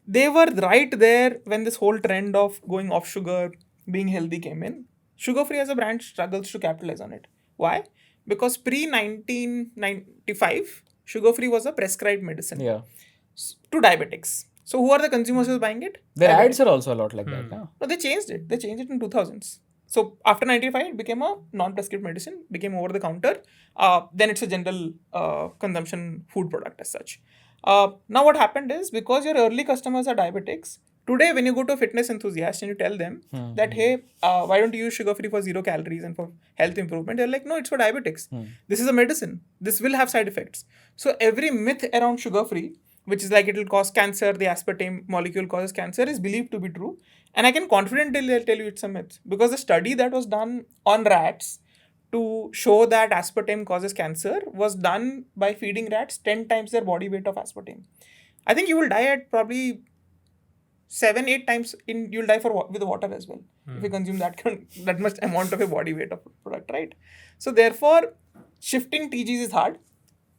They were right there when this whole trend of going off sugar, being healthy came in. Sugar Free as a brand struggles to capitalize on it. Why? Because pre-1995, Sugar Free was a prescribed medicine to diabetics. So who are the consumers who are buying it? Their ads are also a lot like that. No, they changed it. They changed it in 2000s. So after 95, it became a non-prescribed medicine, became over the counter. Then it's a general consumption food product as such. Now what happened is, because your early customers are diabetics, today when you go to a fitness enthusiast and you tell them that, hey, why don't you use Sugar Free for 0 calories and for health improvement? They're like, no, it's for diabetics. This is a medicine. This will have side effects. So every myth around Sugar Free, which is like it will cause cancer, the aspartame molecule causes cancer, is believed to be true. And I can confidently tell you it's a myth, because the study that was done on rats to show that aspartame causes cancer was done by feeding rats 10 times their body weight of aspartame. I think you will die at probably 7-8 times you'll die with water as well if you consume that much amount of a body weight of product, right? So therefore, shifting TGs is hard.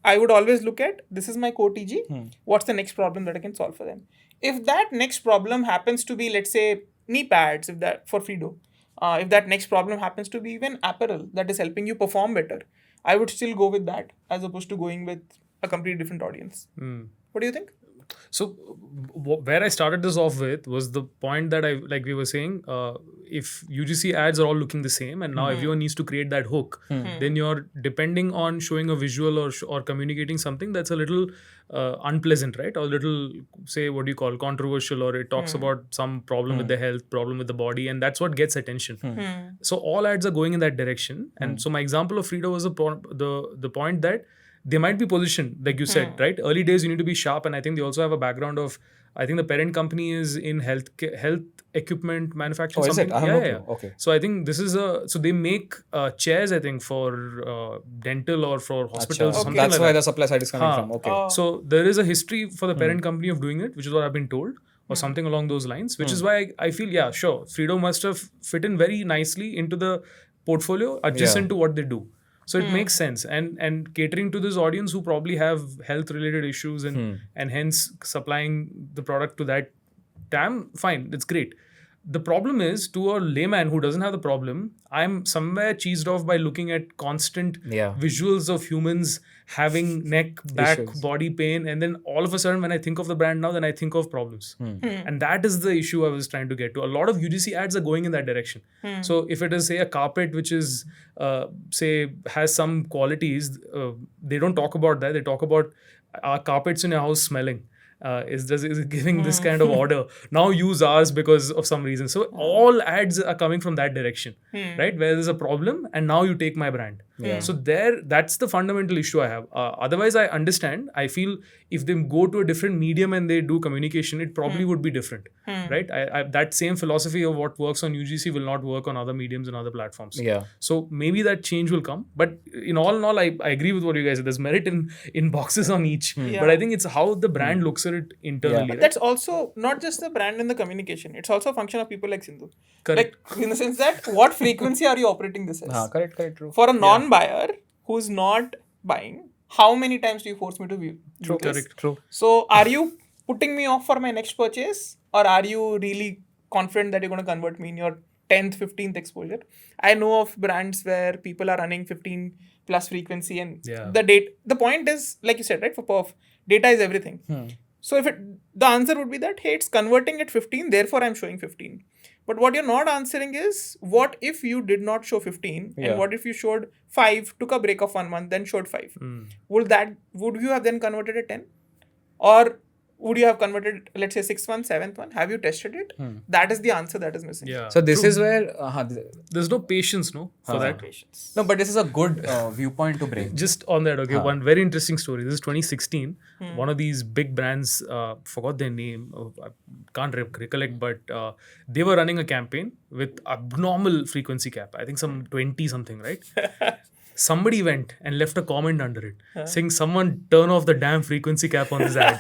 I would always look at, this is my core TG, what's the next problem that I can solve for them? If that next problem happens to be, let's say, knee pads, if that for Fido, if that next problem happens to be even apparel that is helping you perform better, I would still go with that as opposed to going with a completely different audience. What do you think? So where I started this off with was the point that like we were saying, if UGC ads are all looking the same and now everyone needs to create that hook, then you're depending on showing a visual or communicating something that's a little unpleasant, right? Or a little, say, what do you call, controversial, or it talks about some problem with the health, problem with the body, and that's what gets attention. So all ads are going in that direction. And so my example of Frida was the point that they might be positioned, like you said, right? Early days, you need to be sharp. And I think they also have a background of, I think the parent company is in health equipment manufacturing. Oh, is it? Yeah. Okay. So I think this is so they make chairs, I think, for dental or for hospitals. Okay. Something That's like why that. the supply side is coming from. Okay. So there is a history for the parent company of doing it, which is what I've been told, or something along those lines, which is why I feel, yeah, sure, Fredo must have fit in very nicely into the portfolio adjacent to what they do. So it makes sense, and catering to this audience who probably have health related issues and hence supplying the product to that TAM, fine, it's great. The problem is, to a layman who doesn't have the problem, I'm somewhere cheesed off by looking at constant visuals of humans having neck, back, body pain, and then all of a sudden when I think of the brand now, then I think of problems. And that is the issue I was trying to get to. A lot of UGC ads are going in that direction. So if it is, say, a carpet which is, say, has some qualities, they don't talk about that. They talk about our carpets in your house smelling. Is giving this kind of order. Now use ours because of some reason. So all ads are coming from that direction, right? Where there's a problem and now you take my brand. So that's the fundamental issue I have. Otherwise, I understand. I feel if they go to a different medium and they do communication, it probably would be different, right? That same philosophy of what works on UGC will not work on other mediums and other platforms. So maybe that change will come. But in all, I agree with what you guys said. There's merit in boxes on each. But I think it's how the brand looks at it internally. But that's also not just the brand and the communication. It's also a function of people like Sindhu. Correct. Like, in the sense that what frequency are you operating this as? Correct, true. For a non-buyer who's not buying, how many times do you force me to view this? Correct. True. So are you putting me off for my next purchase, or are you really confident that you're going to convert me in your 10th, 15th exposure? I know of brands where people are running 15 plus frequency, and the point is, like you said, right, for perf, data is everything. So the answer would be that, hey, it's converting at 15, therefore I'm showing 15. But what you're not answering is, what if you did not show 15 and what if you showed 5, took a break of 1 month, then showed 5? Would you have then converted at 10? Or would you have converted, let's say 6th one, 7th one? Have you tested it? That is the answer that is missing. Yeah. So this is where there's no patience, no, for that. Patience. no, but this is a good viewpoint to bring. Just on that, okay, one very interesting story. This is 2016. One of these big brands, forgot their name, I can't recollect, but they were running a campaign with abnormal frequency cap. I think some 20 something, right? Somebody went and left a comment under it saying, someone turn off the damn frequency cap on this ad.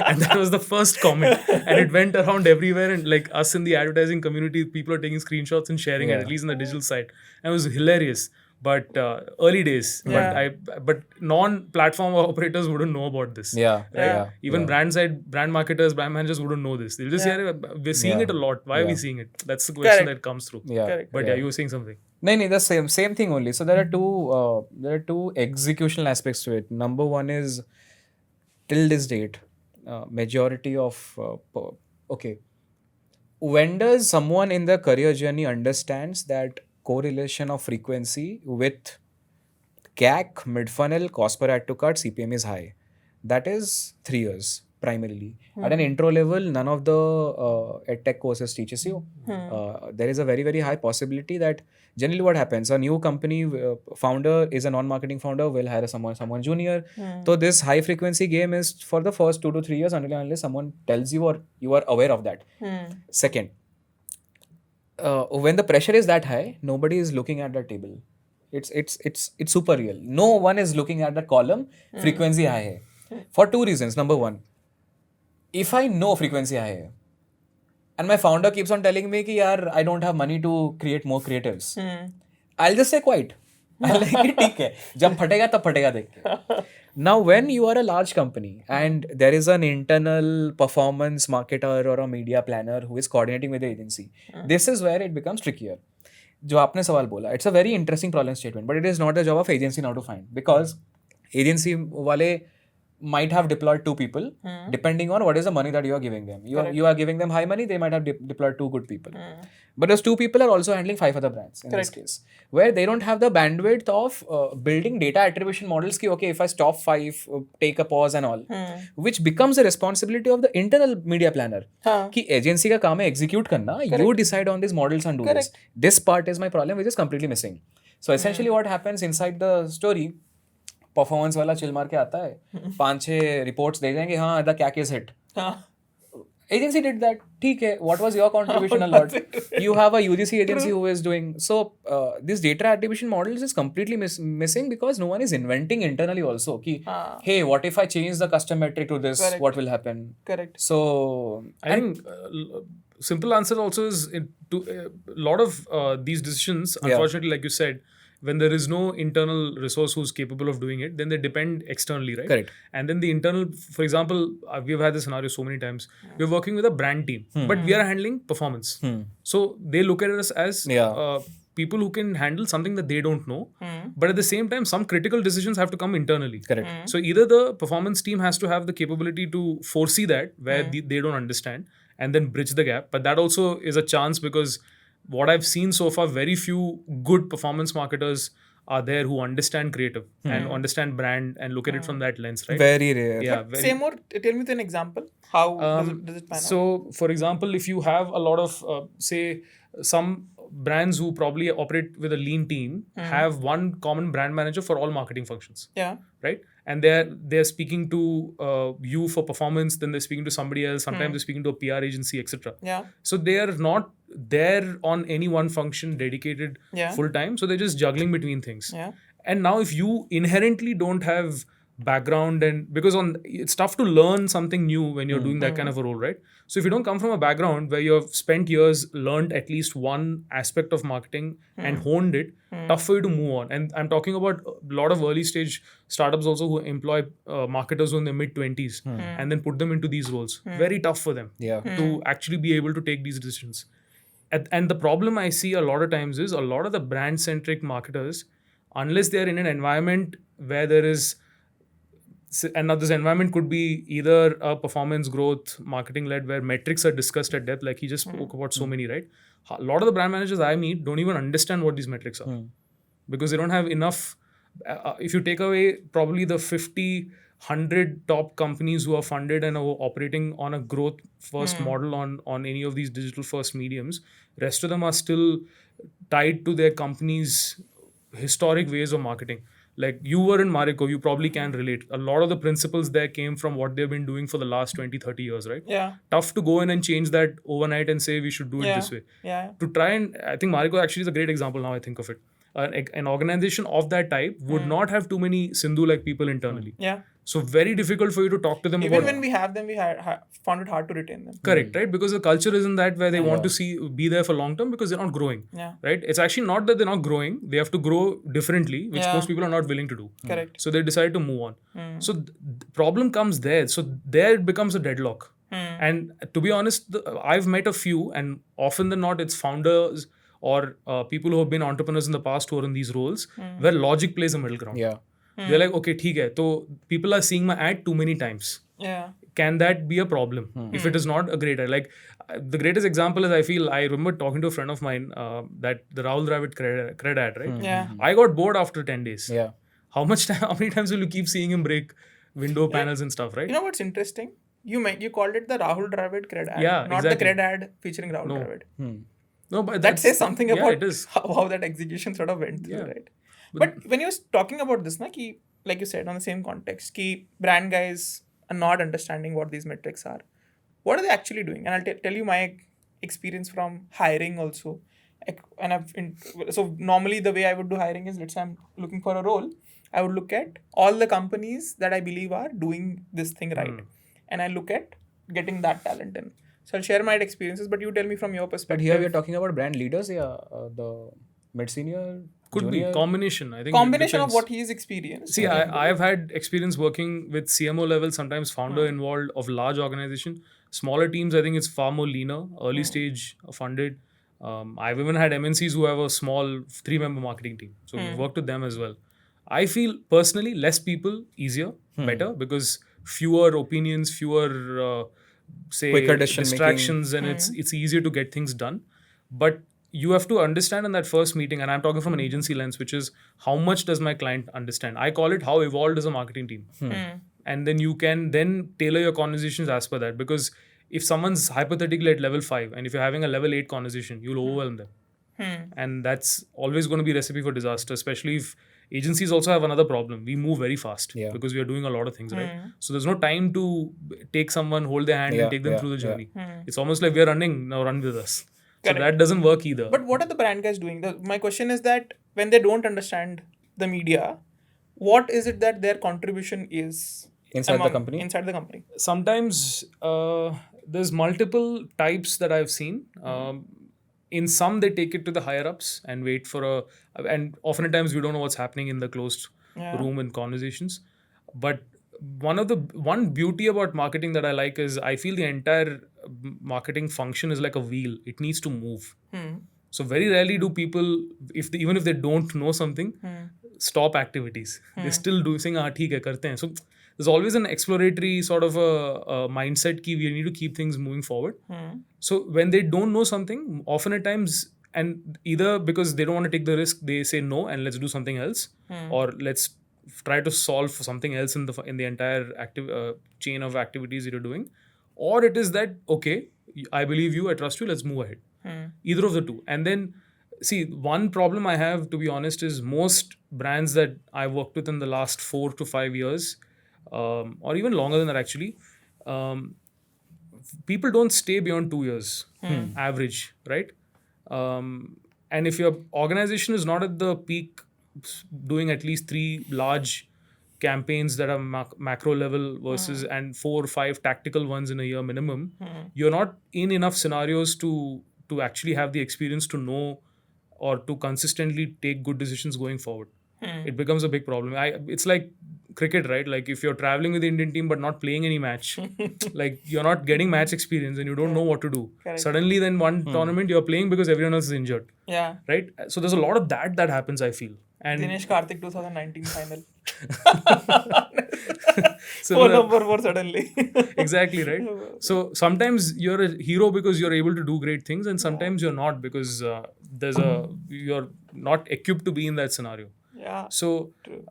And that was the first comment. And it went around everywhere. And like us in the advertising community, people are taking screenshots and sharing it, at least in the digital side. And it was hilarious. But early days. Yeah. But non-platform operators wouldn't know about this. Yeah. Even brand marketers, brand managers wouldn't know this. They'll just say, we're seeing it a lot. Why are we seeing it? That's the question that comes through. Yeah. Correct. But you were saying something. No, the same thing only. So there are two executional aspects to it. Number one is, till this date, majority of when does someone in their career journey understands that correlation of frequency with CAC, mid-funnel, cost per add to cart, CPM is high? That is 3 years primarily. At an intro level, none of the edtech courses teaches you. There is a very, very high possibility that generally what happens, a new company founder is a non-marketing founder, will hire someone junior. So this high frequency game is for the first 2 to 3 years unless someone tells you or you are aware of that. Second, when the pressure is that high, nobody is looking at that table. It's super real. No one is looking at that column, frequency high hai. For 2 reasons. Number one, if I know frequency high hai, and my founder keeps on telling me ki yaar, I don't have money to create more creatives, I'll just say quiet. I'll like it, theek hai. Jab phatega tab phatega dekh ke. Now when you are a large company and there is an internal performance marketer or a media planner who is coordinating with the agency, this is where it becomes trickier. जो आपने सवाल बोला, it's a very interesting problem statement, but it is not the job of agency now to find, because agency wale might have deployed 2 people depending on what is the money that you are giving them. You are giving them high money, they might have deployed 2 good people. But those 2 people are also handling 5 other brands in this case, where they don't have the bandwidth of building data attribution models ki, okay, if I stop 5, take a pause and all, which becomes a responsibility of the internal media planner. Ki agency ka kaam hai execute karna, you decide on these models and do this. This part is my problem, which is completely missing. So essentially what happens inside the story, performance वाला chill मार के आता है, 5-6 reports दे देंगे, हाँ the cake is hit, agency did that, ठीक है, what was your contribution? A lot. You have a UGC agency who is doing so. This data attribution models is completely missing because no one is inventing internally also ki, hey, what if I change the custom metric to this? Correct. What will happen? Correct. So I think simple answer also is to a lot of these decisions, unfortunately, like you said, when there is no internal resource who's capable of doing it, then they depend externally, right? Correct. And then the internal, for example, we've had this scenario so many times. We're working with a brand team, but we are handling performance. So they look at us as people who can handle something that they don't know. But at the same time, some critical decisions have to come internally. Correct. So either the performance team has to have the capability to foresee that where they don't understand and then bridge the gap. But that also is a chance because what I've seen so far, very few good performance marketers are there who understand creative and understand brand and look at it from that lens, right? Very rare. Yeah. Say more. Tell me with an example. How does it pan out? So, for example, if you have a lot of, say, some brands who probably operate with a lean team have one common brand manager for all marketing functions. Yeah. Right? And they're speaking to you for performance, then they're speaking to somebody else, sometimes they're speaking to a PR agency, etc. Yeah. So they are not there on any one function dedicated full time. So they're just juggling between things. Yeah. And now if you inherently don't have background, and because it's tough to learn something new when you're doing that kind of a role, right? So if you don't come from a background where you have spent years, learned at least one aspect of marketing and honed it, tough for you to move on. And I'm talking about a lot of early stage startups also who employ marketers who are in their mid-20s and then put them into these roles. Very tough for them to actually be able to take these decisions. And the problem I see a lot of times is a lot of the brand-centric marketers, unless they're in an environment where there is, and now this environment could be either a performance growth marketing led where metrics are discussed at depth, like he just spoke about so many, right? A lot of the brand managers I meet don't even understand what these metrics are because they don't have enough. If you take away probably the 50 100 top companies who are funded and are operating on a growth first model on any of these digital first mediums. Rest of them are still tied to their company's historic ways of marketing. Like you were in Marico, you probably can relate. A lot of the principles there came from what they've been doing for the last 20, 30 years, right? Yeah. Tough to go in and change that overnight and say we should do it this way. Yeah. To try and, I think Marico actually is a great example now I think of it. An organization of that type would not have too many Sindhu-like people internally. Yeah. So very difficult for you to talk to them Even about. when we have them, we found it hard to retain them. Correct, right? Because the culture isn't that where they want to be there for long term because they're not growing. Yeah. Right? It's actually not that they're not growing. They have to grow differently, which most people are not willing to do. Correct. So they decide to move on. So the problem comes there. So there it becomes a deadlock. And to be honest, I've met a few, and often than not, it's founders or people who have been entrepreneurs in the past who are in these roles where logic plays a middle ground. Yeah. They're like, okay, theek hai. So people are seeing my ad too many times. Yeah. Can that be a problem if it is not a great ad? Like the greatest example is I remember talking to a friend of mine that the Rahul Dravid cred ad, right? Yeah. I got bored after 10 days. Yeah. How many times will you keep seeing him break window panels and stuff, right? You know what's interesting? You called it the Rahul Dravid cred ad, Yeah, not exactly. the cred ad featuring Rahul Dravid. No, but That says something yeah, about it is. how that execution sort of went through, right? But when you was talking about this, like you said, on the same context, brand guys are not understanding what these metrics are. What are they actually doing? And I'll tell you my experience from hiring also. So normally the way I would do hiring is, let's say I'm looking for a role, I would look at all the companies that I believe are doing this thing right. And I look at getting that talent in. So I'll share my experiences, but you tell me from your But perspective. here we are talking about brand leaders, the mid-senior, Could junior? be combination. I think Combination it of depends. what he's experienced. See, I've had experience working with CMO level, sometimes founder involved of large organization. Smaller teams, I think it's far more leaner, early stage funded. I've even had MNCs who have a small 3-member marketing team. So we've worked with them as well. I feel personally less people, easier, better, because fewer opinions, fewer Quicker decision distractions, and it's easier to get things done. But you have to understand in that first meeting, and I'm talking from an agency lens, which is how much does my client understand? I call it how evolved is a marketing team. And then you can then tailor your conversations as per that. Because if someone's hypothetically at level 5 and if you're having a level 8 conversation, you'll overwhelm them. And that's always going to be a recipe for disaster, especially if agencies also have another problem. We move very fast because we are doing a lot of things, right? So there's no time to take someone, hold their hand and take them through the journey. It's almost like we're running, now run with us. So that doesn't work either. But what are the brand guys doing? My question is that when they don't understand the media, what is it that their contribution is Inside the company? Inside the company. Sometimes there's multiple types that I've seen. In some, they take it to the higher ups and wait for and oftentimes we don't know what's happening in the closed room and conversations. But one beauty about marketing that I like is I feel the entire marketing function is like a wheel. It needs to move. So very rarely do people, even if they don't know something, stop activities. They still do saying, "theek hai, karte hain." So there's always an exploratory sort of a mindset ki we need to keep things moving forward. So when they don't know something, often at times, and either because they don't want to take the risk, they say no and let's do something else, or let's try to solve for something else in the entire chain of activities that you're doing, or it is that okay, I believe you, I trust you, let's move ahead. Either of the two. And then see, one problem I have, to be honest, is most brands that I worked with in the last 4 to 5 years, or even longer than that actually, people don't stay beyond 2 years average, right? And if your organization is not at the peak doing at least 3 large campaigns that are macro level versus and 4 or 5 tactical ones in a year minimum, you're not in enough scenarios to actually have the experience to know or to consistently take good decisions going forward. It becomes a big problem. It's like cricket, right? Like if you're traveling with the Indian team but not playing any match, like you're not getting match experience and you don't know what to do. Correct. Suddenly then one tournament you're playing because everyone else is injured. Yeah. Right? So there's a lot of that happens, I feel. And Dinesh Karthik 2019 final. Similar- 4 suddenly. Exactly, right? So sometimes you're a hero because you're able to do great things, and sometimes you're not because you're not equipped to be in that scenario. Yeah. So, True.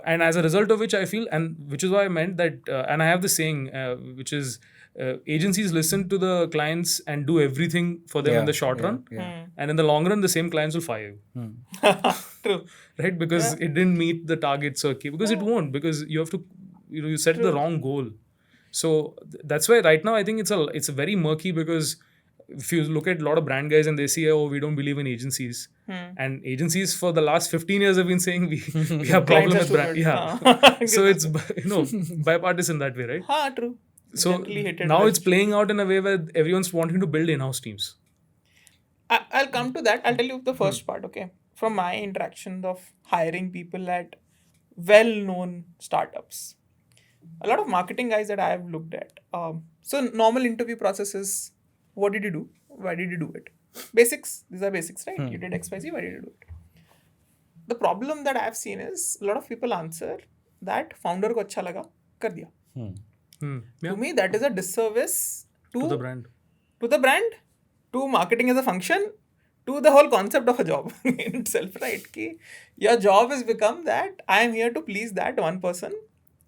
and as a result of which I feel, and which is why I meant that, and I have the saying, which is agencies listen to the clients and do everything for them in the short run. And in the long run, the same clients will fire you. True. Right? Because it didn't meet the targets or key. Because it won't. Because you have to, you set the wrong goal. So that's why right now I think it's a very murky, because if you look at a lot of brand guys and they say, oh, we don't believe in agencies. And agencies for the last 15 years have been saying we have problem with brand. Yeah. So it's, bipartisan that way, right? True. So now it's playing out in a way where everyone's wanting to build in-house teams. I'll come to that. I'll tell you the first part, okay? From my interaction of hiring people at well-known startups. A lot of marketing guys that I have looked at. So normal interview process is, what did you do? Why did you do it? Basics. These are basics, right? You did XYZ, why did you do it? The problem that I have seen is a lot of people answer that founder ko acha laga, kar diya. Yeah. To me, that is a disservice To the brand. To marketing as a function, to the whole concept of a job in itself, right? Ki your job has become that I am here to please that one person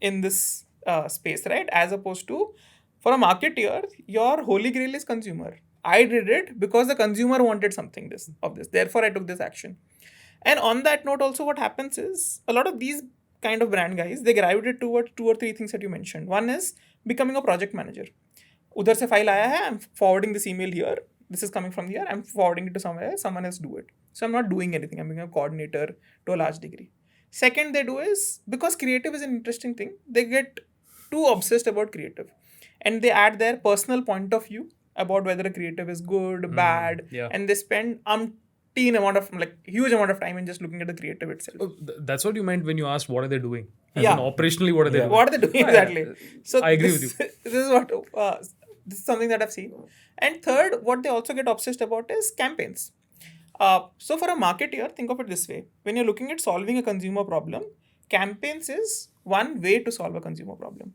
in this space, right? As opposed to, for a marketeer, your holy grail is consumer. I did it because the consumer wanted something of this. Therefore, I took this action. And on that note, also what happens is a lot of these kind of brand guys, they gravitate towards 2 or 3 things that you mentioned. One is becoming a project manager. Udhar se file aaya hai, I'm forwarding this email here. This is coming from here. I'm forwarding it to somewhere else. Someone else do it. So I'm not doing anything. I'm being a coordinator to a large degree. Second, they do is, because creative is an interesting thing, they get too obsessed about creative. And they add their personal point of view about whether a creative is good, bad. Yeah. And they spend huge amount of time in just looking at the creative itself. Oh, that's what you meant when you asked what are they doing? As Yeah. in operationally, what are they doing? What are they doing exactly? So I agree with you. This is what this is something that I've seen. And third, what they also get obsessed about is campaigns. So for a marketeer, think of it this way: when you're looking at solving a consumer problem, campaigns is one way to solve a consumer problem.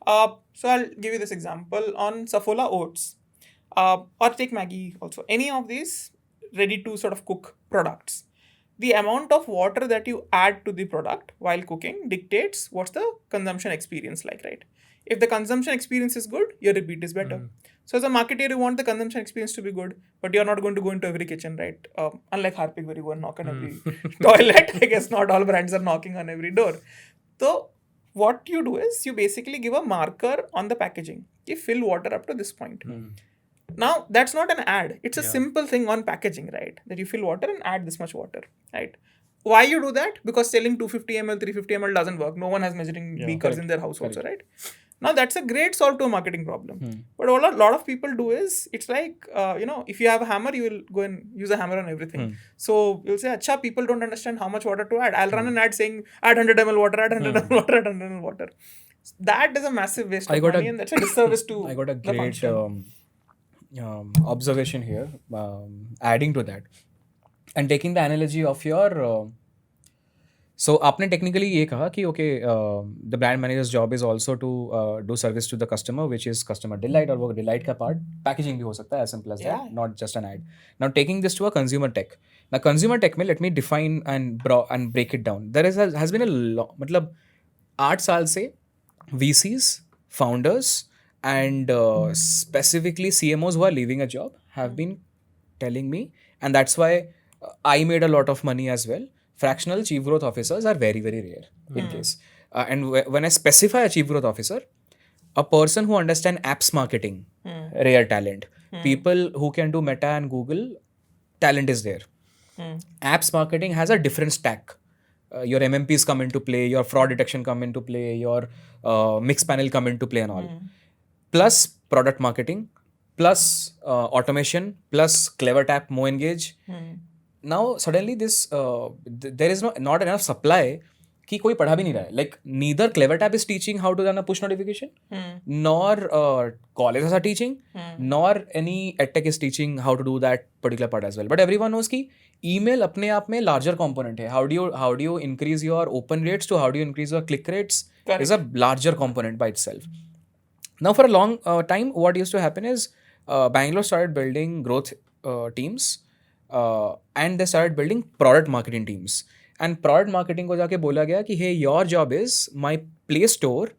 So I'll give you this example on Saffola Oats, or take Maggie also. Any of these ready to sort of cook products. The amount of water that you add to the product while cooking dictates what's the consumption experience like, right? If the consumption experience is good, your repeat is better. So as a marketer, you want the consumption experience to be good, but you're not going to go into every kitchen, right? Unlike Harpic, where you go and knock on every toilet. I guess not all brands are knocking on every door. So what you do is you basically give a marker on the packaging. You fill water up to this point. Now, that's not an ad. It's a simple thing on packaging, right? That you fill water and add this much water, right? Why you do that? Because selling 250 ml, 350 ml doesn't work. No one has measuring beakers in their house also, right? Now, that's a great solve to a marketing problem. But what a lot of people do is, it's like, if you have a hammer, you will go and use a hammer on everything. So, you'll say, acha, people don't understand how much water to add. I'll run an ad saying, add 100 ml water, add 100 ml water, add 100 ml water. That is a massive waste of money, and that's a disservice to I got a the great function. observation here, adding to that and taking the analogy of your so आपने technically ये कहा कि the brand manager's job is also to do service to the customer, which is customer delight, और वो delight का part packaging भी हो सकता है, as simple as that, not just an ad. Now taking this to a consumer tech. Now consumer tech में let me define and break it down. There has been a lot, मतलब 8 साल से VCs, founders, and specifically CMOs who are leaving a job have been telling me, and that's why I made a lot of money as well. Fractional chief growth officers are very, very rare in case. And when I specify a chief growth officer, a person who understands apps marketing, rare talent. People who can do Meta and Google, talent is there. Apps marketing has a different stack. Your MMPs come into play, your fraud detection come into play, your mix panel come into play and all. Plus product marketing, plus automation, plus clever tap, more engage. Now suddenly this there is not enough supply कि कोई पढ़ा भी नहीं रहा है. Like neither clever tap is teaching how to run a push notification, nor colleges are teaching, nor any edtech is teaching how to do that particular part as well. But everyone knows कि email अपने आप में larger component है. How do you increase your open rates to how do you increase your click rates is a larger component by itself. Now for a long time, what used to happen is Bangalore started building growth teams and they started building product marketing teams. And product marketing को जाके बोला गया कि hey your job is my play store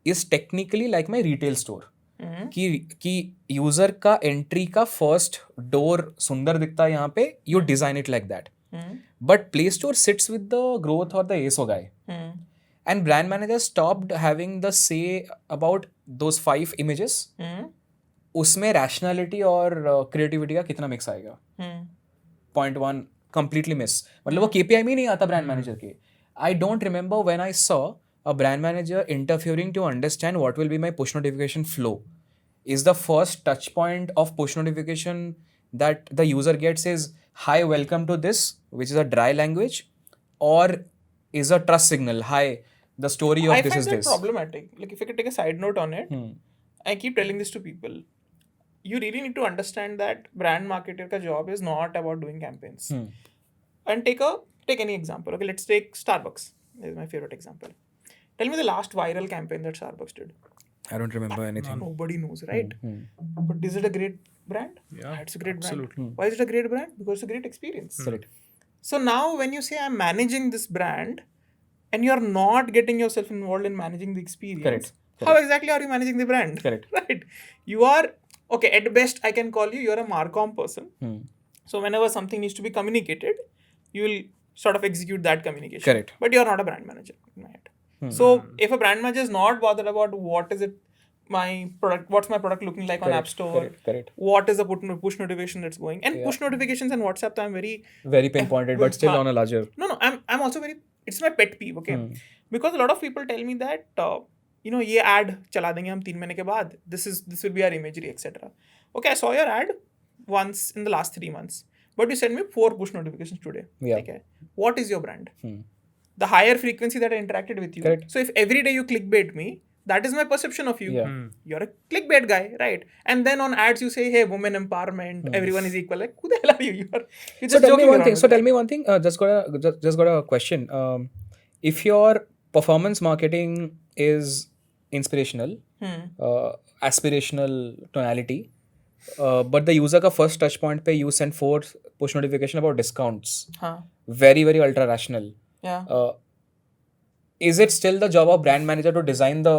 is technically like my retail store. कि user का entry का first door सुंदर दिखता है यहाँ पे, you design it like that. But play store sits with the growth और the ASO guy. And brand manager stopped having the say about those 5 images. उसमें रैशनैलिटी और क्रिएटिविटी का कितना मिक्स आएगा. Point 1 completely miss. मतलब वो KPI में नहीं आता ब्रांड मैनेजर के. I don't remember when I saw a brand manager interfering to understand what will be my push notification flow. Is the first touch point of push notification that the user gets is hi, welcome to this, which is a dry language, or is a trust signal, hi, the story of this is this. I find that problematic. Like if I could take a side note on it, I keep telling this to people. You really need to understand that brand marketer ka job is not about doing campaigns. And take any example. Okay, let's take Starbucks. This is my favorite example. Tell me the last viral campaign that Starbucks did. I don't remember anything. Nobody knows, right? But is it a great brand? Yeah, it's a great absolutely. brand. Why is it a great brand? Because it's a great experience. Correct. So now when you say I'm managing this brand and you're not getting yourself involved in managing the experience, Correct. How exactly are you managing the brand? Correct. Right. You are, okay, at best I can call you're a Marcom person. So whenever something needs to be communicated, you will sort of execute that communication. Correct. But you're not a brand manager in my head. So if a brand manager is not bothered about what is it, what's my product looking like on App Store, correct. what is the push notification that's going, and push notifications and WhatsApp, I'm very pinpointed, but still on a larger. No, I'm also very, it's my pet peeve, okay? Because a lot of people tell me that ये ad चला देंगे हम 3 महीने के बाद, this will be our imagery, etc. Okay, I saw your ad once in the last 3 months, but you sent me 4 push notifications today. Yeah. Okay, what is your brand? The higher frequency that I interacted with you. Correct. So if every day you clickbait me, that is my perception of you. Yeah. You're a clickbait guy, right? And then on ads you say, hey, women empowerment, everyone is equal. Like, who the hell are you? You're just tell me one thing. Tell me one thing. Just got a question. If your performance marketing is inspirational, aspirational tonality, but the user का first touch point पे you send 4 push notification about discounts. Very, very ultra rational. Yeah. Is it still the job of brand manager to design the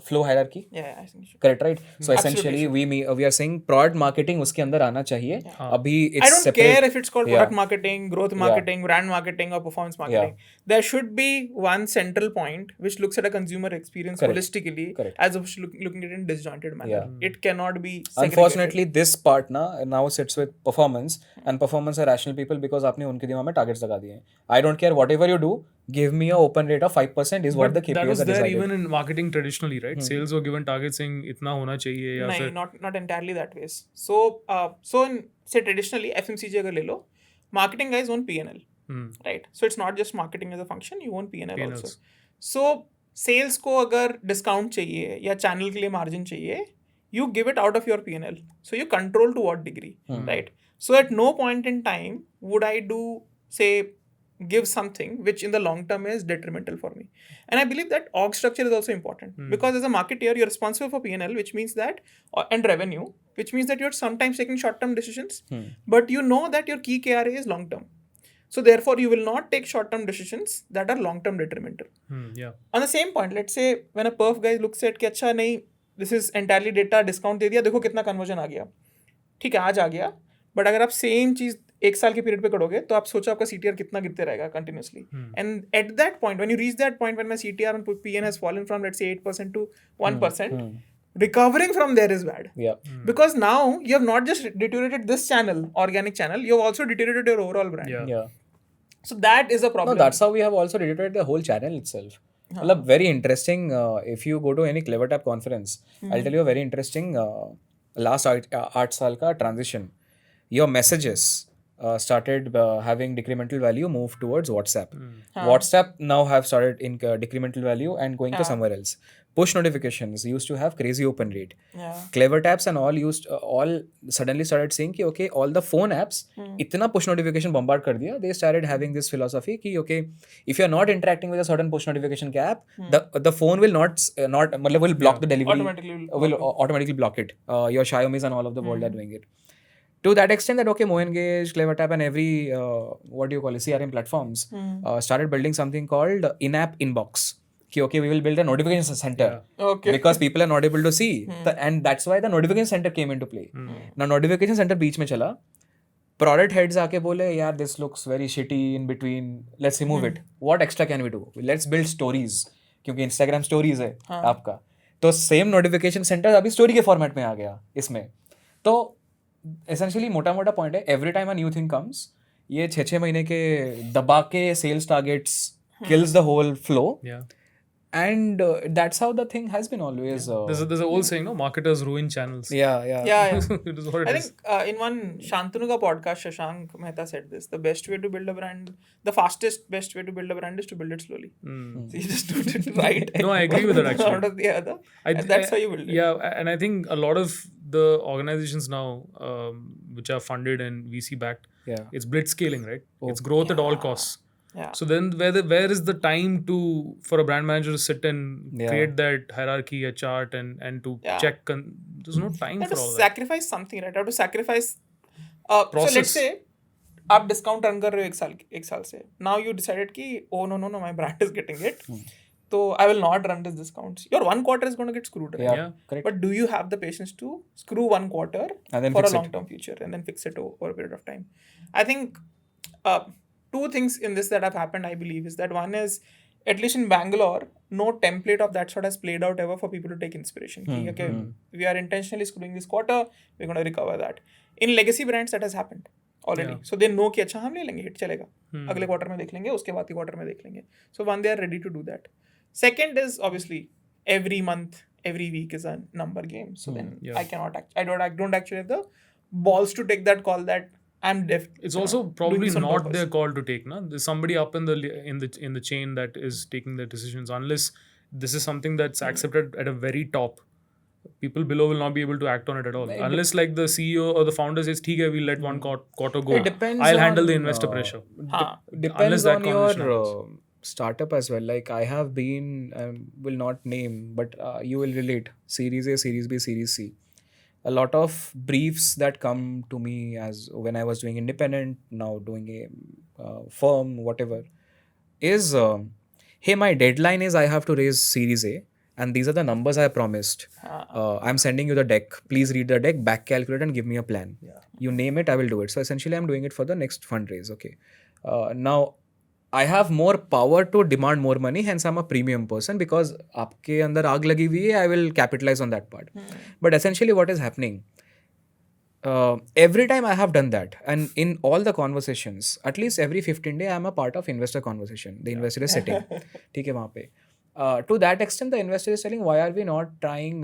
flow hierarchy? Yeah, I think so. Correct, right? So essentially we are saying product marketing उसके अंदर आना चाहिए. अभी it's I don't separate. care if it's called product marketing, growth marketing, brand marketing, or performance marketing. There should be one central point which looks at a consumer experience holistically, as opposed to looking at it in disjointed manner. It cannot be segregated. Unfortunately, this part now sits with performance, and performance are rational people because आपने उनके दिमाग में targets लगा दिए हैं. I don't care whatever you do, give me a open rate of 5% is what the KPIs that was are there decided. even in marketing traditionally, right? Sales were given targets saying इतना होना चाहिए या फिर not entirely that way. So in say traditionally FMCG अगर ले लो, marketing guys own P&L, right? So it's not just marketing as a function, you own P&L also. So sales को अगर discount चाहिए या channel के लिए margin चाहिए, you give it out of your P&L. So you control to what degree, right? So at no point in time would I give something which in the long term is detrimental for me. And I believe that org structure is also important because as a marketer, you're responsible for P&L, which means that, and revenue, which means that you're sometimes taking short-term decisions, but you know that your key KRA is long-term. So therefore, you will not take short-term decisions that are long-term detrimental. On the same point, let's say when a perf guy looks at कि अच्छा नहीं, this is entirely data, discount दे दिया, देखो कितना conversion आ गया. ठीक है, आज आ गया, but अगर आप same चीज़ 1 साल के पीरियड पे करोगे तो आप सोचो आपका CTR कितना गिरते रहेगा continuously. And at that point, when you reach that point when my CTR on PN has fallen from let's say 8% to 1%, recovering from there is bad. Because now you have not just deteriorated this channel, organic channel, you have also deteriorated your overall brand. So that is a problem. No, that's how we have also deteriorated the whole channel itself. Very interesting. If you go to any CleverTap conference, I'll tell you a very interesting last 8 साल का transition. Your messages started having decremental value, moved towards WhatsApp. WhatsApp now have started in decremental value and going to somewhere else. Push notifications used to have crazy open rate. CleverTaps and all suddenly started saying कि okay, all the phone apps इतना push notification bombard कर दिया. They started having this philosophy कि okay, if you are not interacting with a certain push notification के app, the phone will not मतलब will block the delivery. Will automatically block it. Your Xiaomi's and all of the world are doing it. to that extent that, okay, MoEngage, CleverTap and every, CRM platforms started building something called in-app inbox. Okay, we will build a notification center. Okay. Because people are not able to see. And that's why the notification center came into play. Now, notification center बीच में चला. Product heads आके बोले, यार, this looks very shitty in between. Let's remove it. What extra can we do? Let's build stories. क्योंकि Instagram stories है आपका. तो same notification center अभी story के format में आ गया इसमें. तो essentially मोटा point है, every time a new thing comes, ये 6 महीने के दबा के sales targets kills the whole flow. Yeah. And that's how the thing has been always. There's a old saying, no? Marketers ruin channels. Yeah. It is what it I is. think in one Shantanu ka podcast, Shashank Mehta said this: the best way to build a brand, the fastest best way to build a brand is to build it slowly. So you just do it right. No, I agree with that actually. Out of the other, and that's how you build it. Yeah, and I think a lot of the organizations now, which are funded and VC backed, it's blitz scaling, right? It's growth at all costs. Yeah. So then where is the time for a brand manager to sit and create that hierarchy, a chart and to check? There's no time for all that. Sacrifice something, right? You have to sacrifice. So let's say आप discount run कर रहे हो एक साल से. Now you decided कि oh no, my brand is getting it. So I will not run this discounts. Your 1 quarter is going to get screwed, right? Yeah, correct. But do you have the patience to screw 1 quarter and then for a fix it. long-term future and then fix it over a period of time? I think 2 things in this that have happened, I believe, is that one is, at least in Bangalore, no template of that sort has played out ever for people to take inspiration. Okay, we are intentionally screwing this quarter, we're going to recover that. In legacy brands, that has happened already. So they know कि अच्छा हम ले लेंगे, hit चलेगा. अगले quarter में देख लेंगे, उसके बाद के quarter में देख लेंगे. So one, they are ready to do that. Second is obviously every month, every week is a number game. So then I don't actually have the balls to take that call that I'm it's also probably not their call to take. Na? There's somebody up in the chain that is taking the decisions. Unless this is something that's accepted at a very top, people below will not be able to act on it at all. Unless like the CEO or the founder says, "ठीक है, we'll let 1 quarter go. I'll handle the investor pressure." Depends on your startup as well. Like I have been, will not name, but you will relate. Series A, Series B, Series C. A lot of briefs that come to me as when I was doing independent, now doing a firm, whatever, is, hey, my deadline is I have to raise Series A and these are the numbers I promised. I'm sending you the deck. Please read the deck, back calculate and give me a plan. You name it, I will do it. So essentially I'm doing it for the next fundraise. Okay. Now, I have more power to demand more money, hence I'm a premium person because आपके अंदर आग लगी हुई है, I will capitalize on that part. But essentially what is happening, every time I have done that and in all the conversations, at least every 15 days, I'm a part of investor conversation. The investor is sitting. ठीक है वहाँ पे. To that extent, the investor is telling, why are we not trying,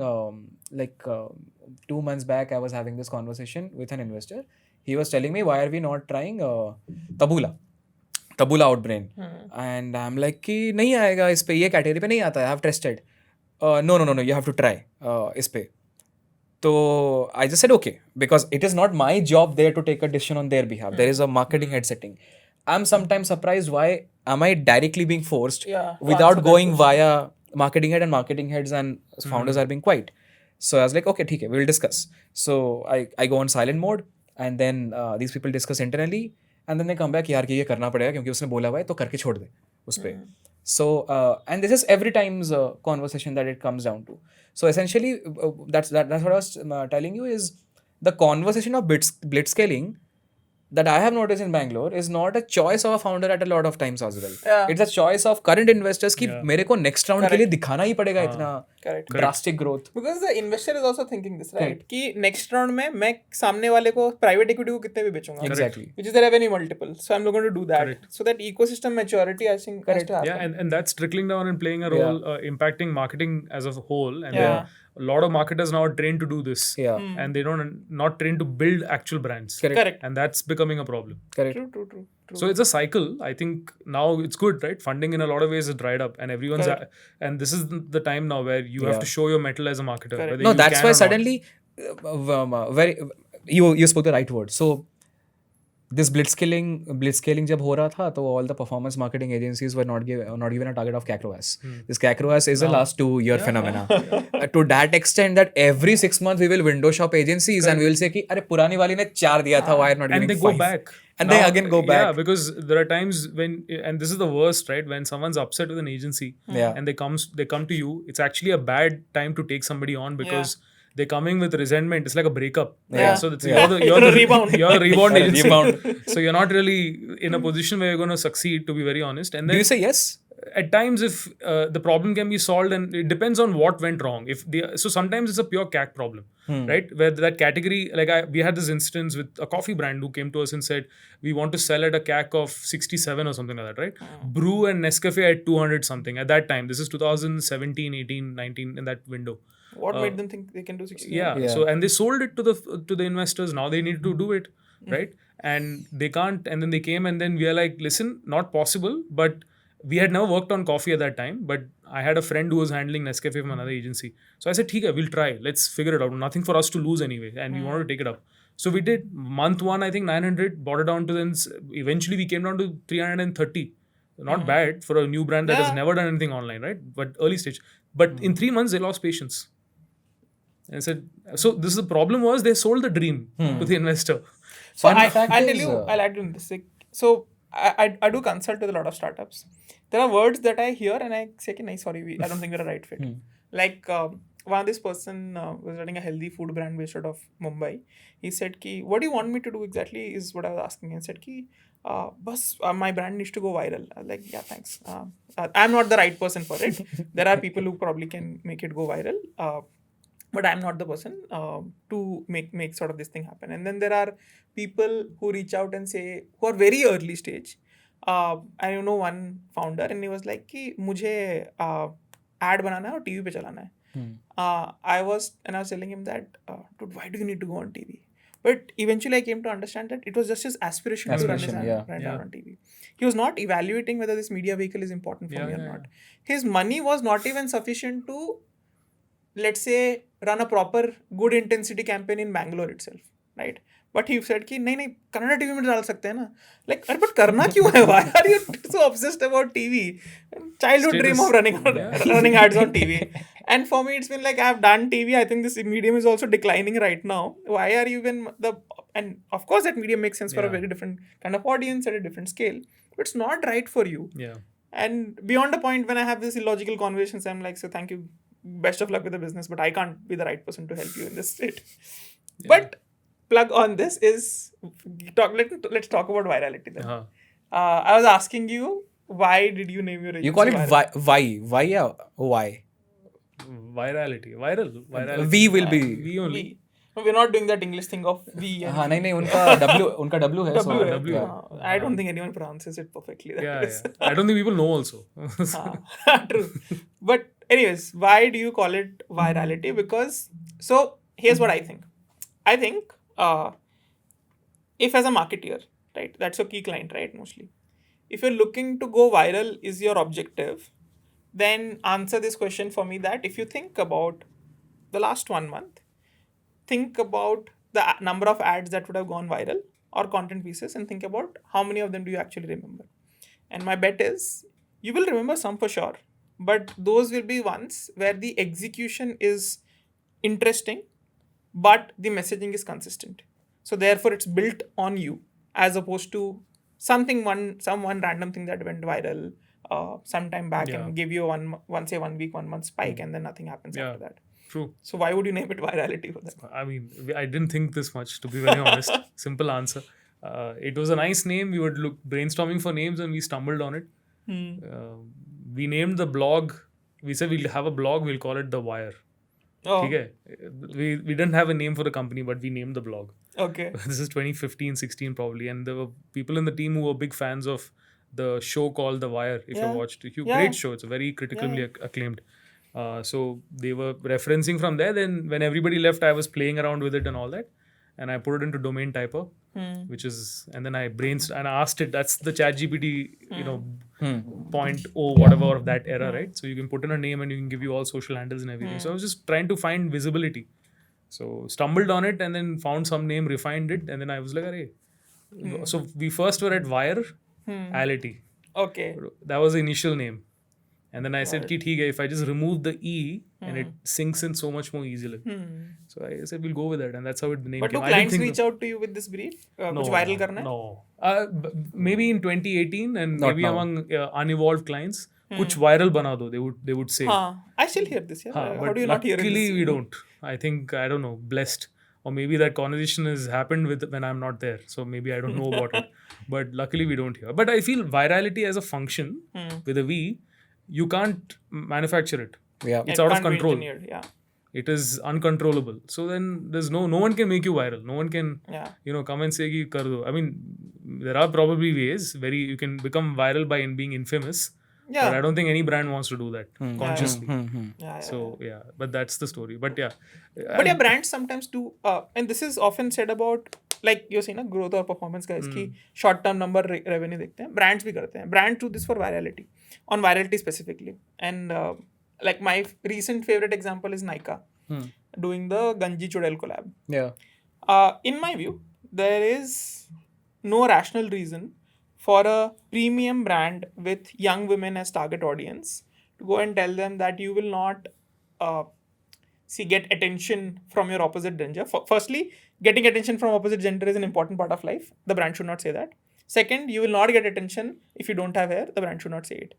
2 months back, I was having this conversation with an investor. He was telling me, why are we not trying Taboola Outbrain. And I'm like कि नहीं आएगा इस पे, ये category पे नहीं आता है, I have tested. No, you have to try इस पे. So I just said okay, because it is not my job there to take a decision on their behalf. There is a marketing head setting. I'm sometimes surprised why am I directly being forced without going via marketing head, and marketing heads and founders are being quiet. So I was like, okay, ठीक है, we'll discuss. So I go on silent mode and then these people discuss internally. And then they come back, यार कि ये करना पड़ेगा क्योंकि उसने बोला हुआ है तो करके छोड़ दे उस पे. So and this is every time's conversation that it comes down to. So essentially that's what I was telling you is the conversation of blitz scaling that I have noticed in Bangalore is not a choice of a founder at a lot of times as well. It's a choice of current investors कि मेरे को next round के लिए दिखाना ही पड़ेगा इतना drastic growth. Because the investor is also thinking this, right? कि next round में मैं सामने वाले को private equity को कितने भी बेचूंगा. Exactly. Which is the revenue multiple. So I'm going to do that. So that ecosystem maturity, I think, has to happen. Yeah, and that's trickling down and playing a role, impacting marketing as a whole. And a lot of marketers now are trained to do this. And they not trained to build actual brands. Correct. And that's becoming a problem. True. So it's a cycle. I think now it's good, right? Funding in a lot of ways is dried up, and everyone's and this is the time now where you have to show your mettle as a marketer. No, that's why suddenly you spoke the right word. So this blitzscaling जब हो रहा था तो all the performance marketing agencies were not given a target of CAC ROAS. This CAC ROAS is a last 2-year phenomena. To that extent that every 6 months we will window shop agencies and we will say कि अरे पुरानी वाली ने 4 दिया था, why are not and giving they 5? go back. And Now, they again go back. Yeah, because there are times when, and this is the worst, right? When someone's upset with an agency and they come to you, it's actually a bad time to take somebody on because they're coming with resentment. It's like a breakup. Right? So it's, you're the rebound. You're a rebound agency. Rebound. So you're not really in a position where you're going to succeed, to be very honest. And then do you say yes? At times, if the problem can be solved, and it depends on what went wrong. So sometimes it's a pure CAC problem, right? Where that category, we had this instance with a coffee brand who came to us and said, we want to sell at a CAC of 67 or something like that, right? Brew and Nescafe at 200 something at that time. This is 2017, 18, 19 in that window. What made them think they can do 60? Yeah. So, and they sold it to the investors. Now they need to do it, right? And they can't. And then they came and then we are like, listen, not possible. But we had never worked on coffee at that time. But I had a friend who was handling Nescafe from another agency. So I said, "Theek, we'll try. Let's figure it out. Nothing for us to lose anyway." And we wanted to take it up. So we did month 1, I think 900, brought it down to then eventually we came down to 330. Not bad for a new brand that has never done anything online, right? But early stage. But in 3 months, they lost patience. And I said, so this is the problem was they sold the dream to the investor. So I'll tell you, I'll add in this. So I do consult with a lot of startups. There are words that I hear and I say, "Nahi, sorry, I don't think we're a right fit." Like this person was running a healthy food brand based out of Mumbai. He said, "What do you want me to do exactly?" is what I was asking. He said, my brand needs to go viral. I was like, yeah, thanks. I'm not the right person for it. There are people who probably can make it go viral. But I'm not the person to make sort of this thing happen. And then there are people who reach out and say, who are very early stage. I know one founder and he was like, कि मुझे ad बनाना है और TV पे चलाना है. I was telling him that, dude, why do you need to go on TV? But eventually I came to understand that it was just his aspiration to run his brand on TV. He was not evaluating whether this media vehicle is important for me or not. His money was not even sufficient to, let's say, run a proper good intensity campaign in Bangalore itself, right? But he said कि नहीं Kannada TV में डाल सकते हैं ना. Like, अरे but करना क्यों है? Why are you so obsessed about TV? Childhood dream of running ads on TV. And for me, it's been like I've done TV. I think this medium is also declining right now. Why are you even and of course that medium makes sense for a very different kind of audience at a different scale. But it's not right for you. Yeah. And beyond a point when I have these illogical conversations, I'm like, so thank you. Best of luck with the business, but I can't be the right person to help you in this state. Yeah. But plug on this is let's talk about virality then. I was asking you, why did you name your agency? You call it why or why? Virality. Virality. We will be. We only. No, we're not doing that English thing of we. नहीं उनका W है. W. I don't think anyone pronounces it perfectly. Yeah. I don't think people know also. True. But anyways, why do you call it virality? Because, so here's what I think. I think if as a marketeer, right, that's your key client, right, mostly. If you're looking to go viral is your objective, then answer this question for me that if you think about the last 1 month, think about the number of ads that would have gone viral or content pieces and think about how many of them do you actually remember. And my bet is you will remember some for sure. But those will be ones where the execution is interesting, but the messaging is consistent. So therefore, it's built on you as opposed to some random thing that went viral sometime back and give you a 1 week, 1 month spike, and then nothing happens after that. True. So why would you name it virality for that? I mean, I didn't think this much, to be very honest. Simple answer. It was a nice name. We were brainstorming for names and we stumbled on it. We named the blog, we said we'll have a blog, we'll call it The Wire. Oh. Okay. We didn't have a name for the company, but we named the blog. Okay. This is 2015, 16 probably. And there were people in the team who were big fans of the show called The Wire, if you watched it. Great show. It's very critically acclaimed. So they were referencing from there. Then when everybody left, I was playing around with it and all that. And I put it into domain typer, which is, and then I brainstormed and I asked it, that's the ChatGPT, .0 whatever of that era, right? So you can put in a name and you can give you all social handles and everything. So I was just trying to find visibility. So stumbled on it and then found some name, refined it. And then I was like, hey, So we first were at Wirality. Okay. That was the initial name. And then I said, ki theek hai, if I just remove the E and it sinks in so much more easily. So I said, we'll go with that. And that's how the name But came. do I didn't clients think reach out to you with this brief? Kuch viral karna hai? No. Maybe in 2018 and Not maybe now. among unevolved clients, kuch viral bana do, they would say. I still hear this. Yeah. How But do you not hear it? luckily we don't. I think, I don't know, blessed. Or maybe that conversation has happened when I'm not there. So maybe I don't know about it. But luckily we don't hear. But I feel virality as a function with a V, you can't manufacture it. Yeah. It's It out of can't be control. engineered, yeah. It is uncontrollable. So then there's no one can make you viral. No one can come and say ki kar do. I mean, there are probably ways where you can become viral by being infamous. Yeah. But I don't think any brand wants to do that consciously. Yeah. So yeah, but that's the story. But yeah. But yeah, brands sometimes do, and this is often said about, like you're saying, growth or performance guys की short term number revenue देखते हैं, brands भी करते हैं. Brands do this for virality, on virality specifically. And like my recent favorite example is Nykaa doing the Ganji Chudel collab. Yeah. In my view, there is no rational reason for a premium brand with young women as target audience to go and tell them that you will not get attention from your opposite gender. Firstly, getting attention from opposite gender is an important part of life. The brand should not say that. Second, you will not get attention if you don't have hair. The brand should not say it.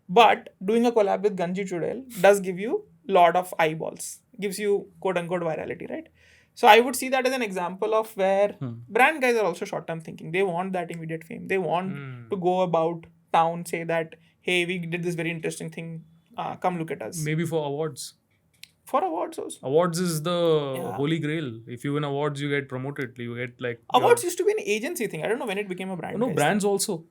But doing a collab with Ganji Chudel does give you lot of eyeballs. Gives you quote unquote virality, right? So I would see that as an example of where brand guys are also short-term thinking. They want that immediate fame. They want to go about town, say that, hey, we did this very interesting thing. Come look at us. Maybe for awards. For awards also. Awards is the holy grail. If you win awards, you get promoted. You get like... Awards used to be an agency thing. I don't know when it became a brand. No, brands also.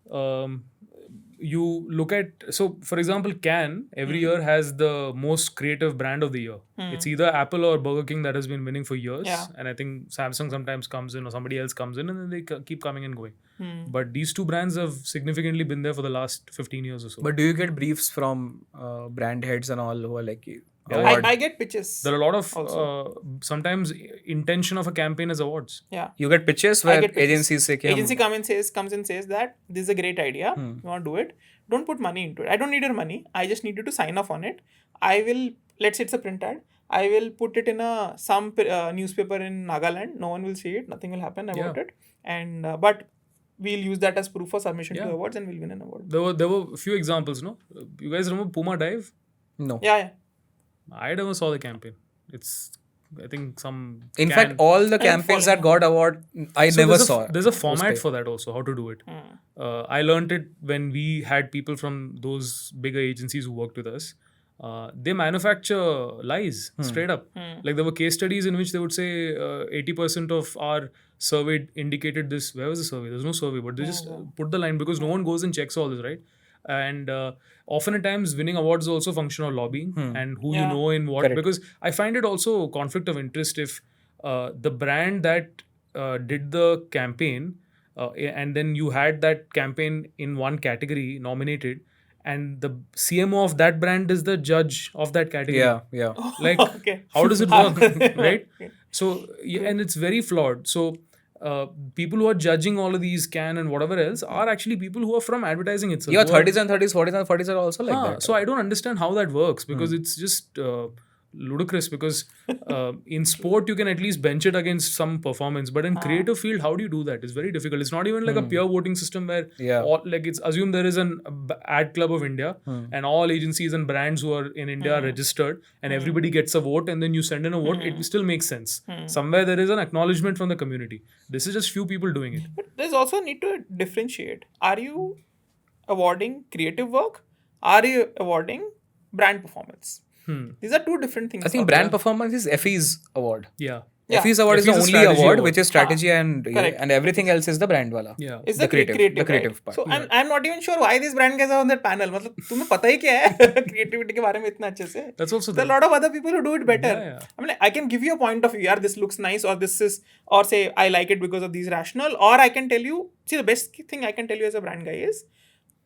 You look at... So, for example, Cannes every year has the most creative brand of the year. It's either Apple or Burger King that has been winning for years. Yeah. And I think Samsung sometimes comes in or somebody else comes in and then they keep coming and going. But these two brands have significantly been there for the last 15 years or so. But do you get briefs from brand heads and all who are like... I get pitches. There are a lot of sometimes intention of a campaign is awards. Yeah. You get pitches where agencies say... Agency comes and says that this is a great idea. You want to do it. Don't put money into it. I don't need your money. I just need you to sign off on it. I will, let's say it's a print ad. I will put it in some newspaper in Nagaland. No one will see it. Nothing will happen about it. And but we'll use that as proof for submission to awards and we'll win an award. There were a few examples, no? You guys remember Puma Dive? No. Yeah. I never saw the campaign. It's, I think, some... In fact, all the campaigns that got award, I never saw. There's a format for that also, how to do it. I learned it when we had people from those bigger agencies who worked with us. They manufacture lies, straight up. Like there were case studies in which they would say 80% of our survey indicated this. Where was the survey? There's no survey, but they just put the line because no one goes and checks all this, right? And often at times winning awards is also a function of lobbying and who you know in what. Correct. Because I find it also conflict of interest if the brand that did the campaign and then you had that campaign in one category nominated and the CMO of that brand is the judge of that category. Yeah. Like, how does it work, right? So, and it's very flawed. So, people who are judging all of these Cannes and whatever else are actually people who are from advertising itself. Yeah, 30s and 30s, 40s and 40s are also like that. So I don't understand how that works because it's just ludicrous because in sport you can at least bench it against some performance, but in creative field, how do you do that? It's very difficult. It's not even like a pure voting system where all, like it's assumed there is an ad club of India and all agencies and brands who are in India are registered and everybody gets a vote and then you send in a vote. It still makes sense. Somewhere there is an acknowledgement from the community. This is just few people doing it. But there's also a need to differentiate. Are you awarding creative work? Are you awarding brand performance? These are two different things. I think brand performance is FE's award. Yeah. FE's award is the only award which is strategy and everything else is the brand wala. Yeah. It's the creative part. So I'm not even sure why these brand guys are on that panel. मतलब तुम्हें पता ही क्या है creativity के बारे में इतना अच्छे से. That's also there are a lot of other people who do it better. I mean, I can give you a point of view. Yeah, this looks nice, or this is, or say I like it because of these rational, or I can tell you. See, the best thing I can tell you as a brand guy is,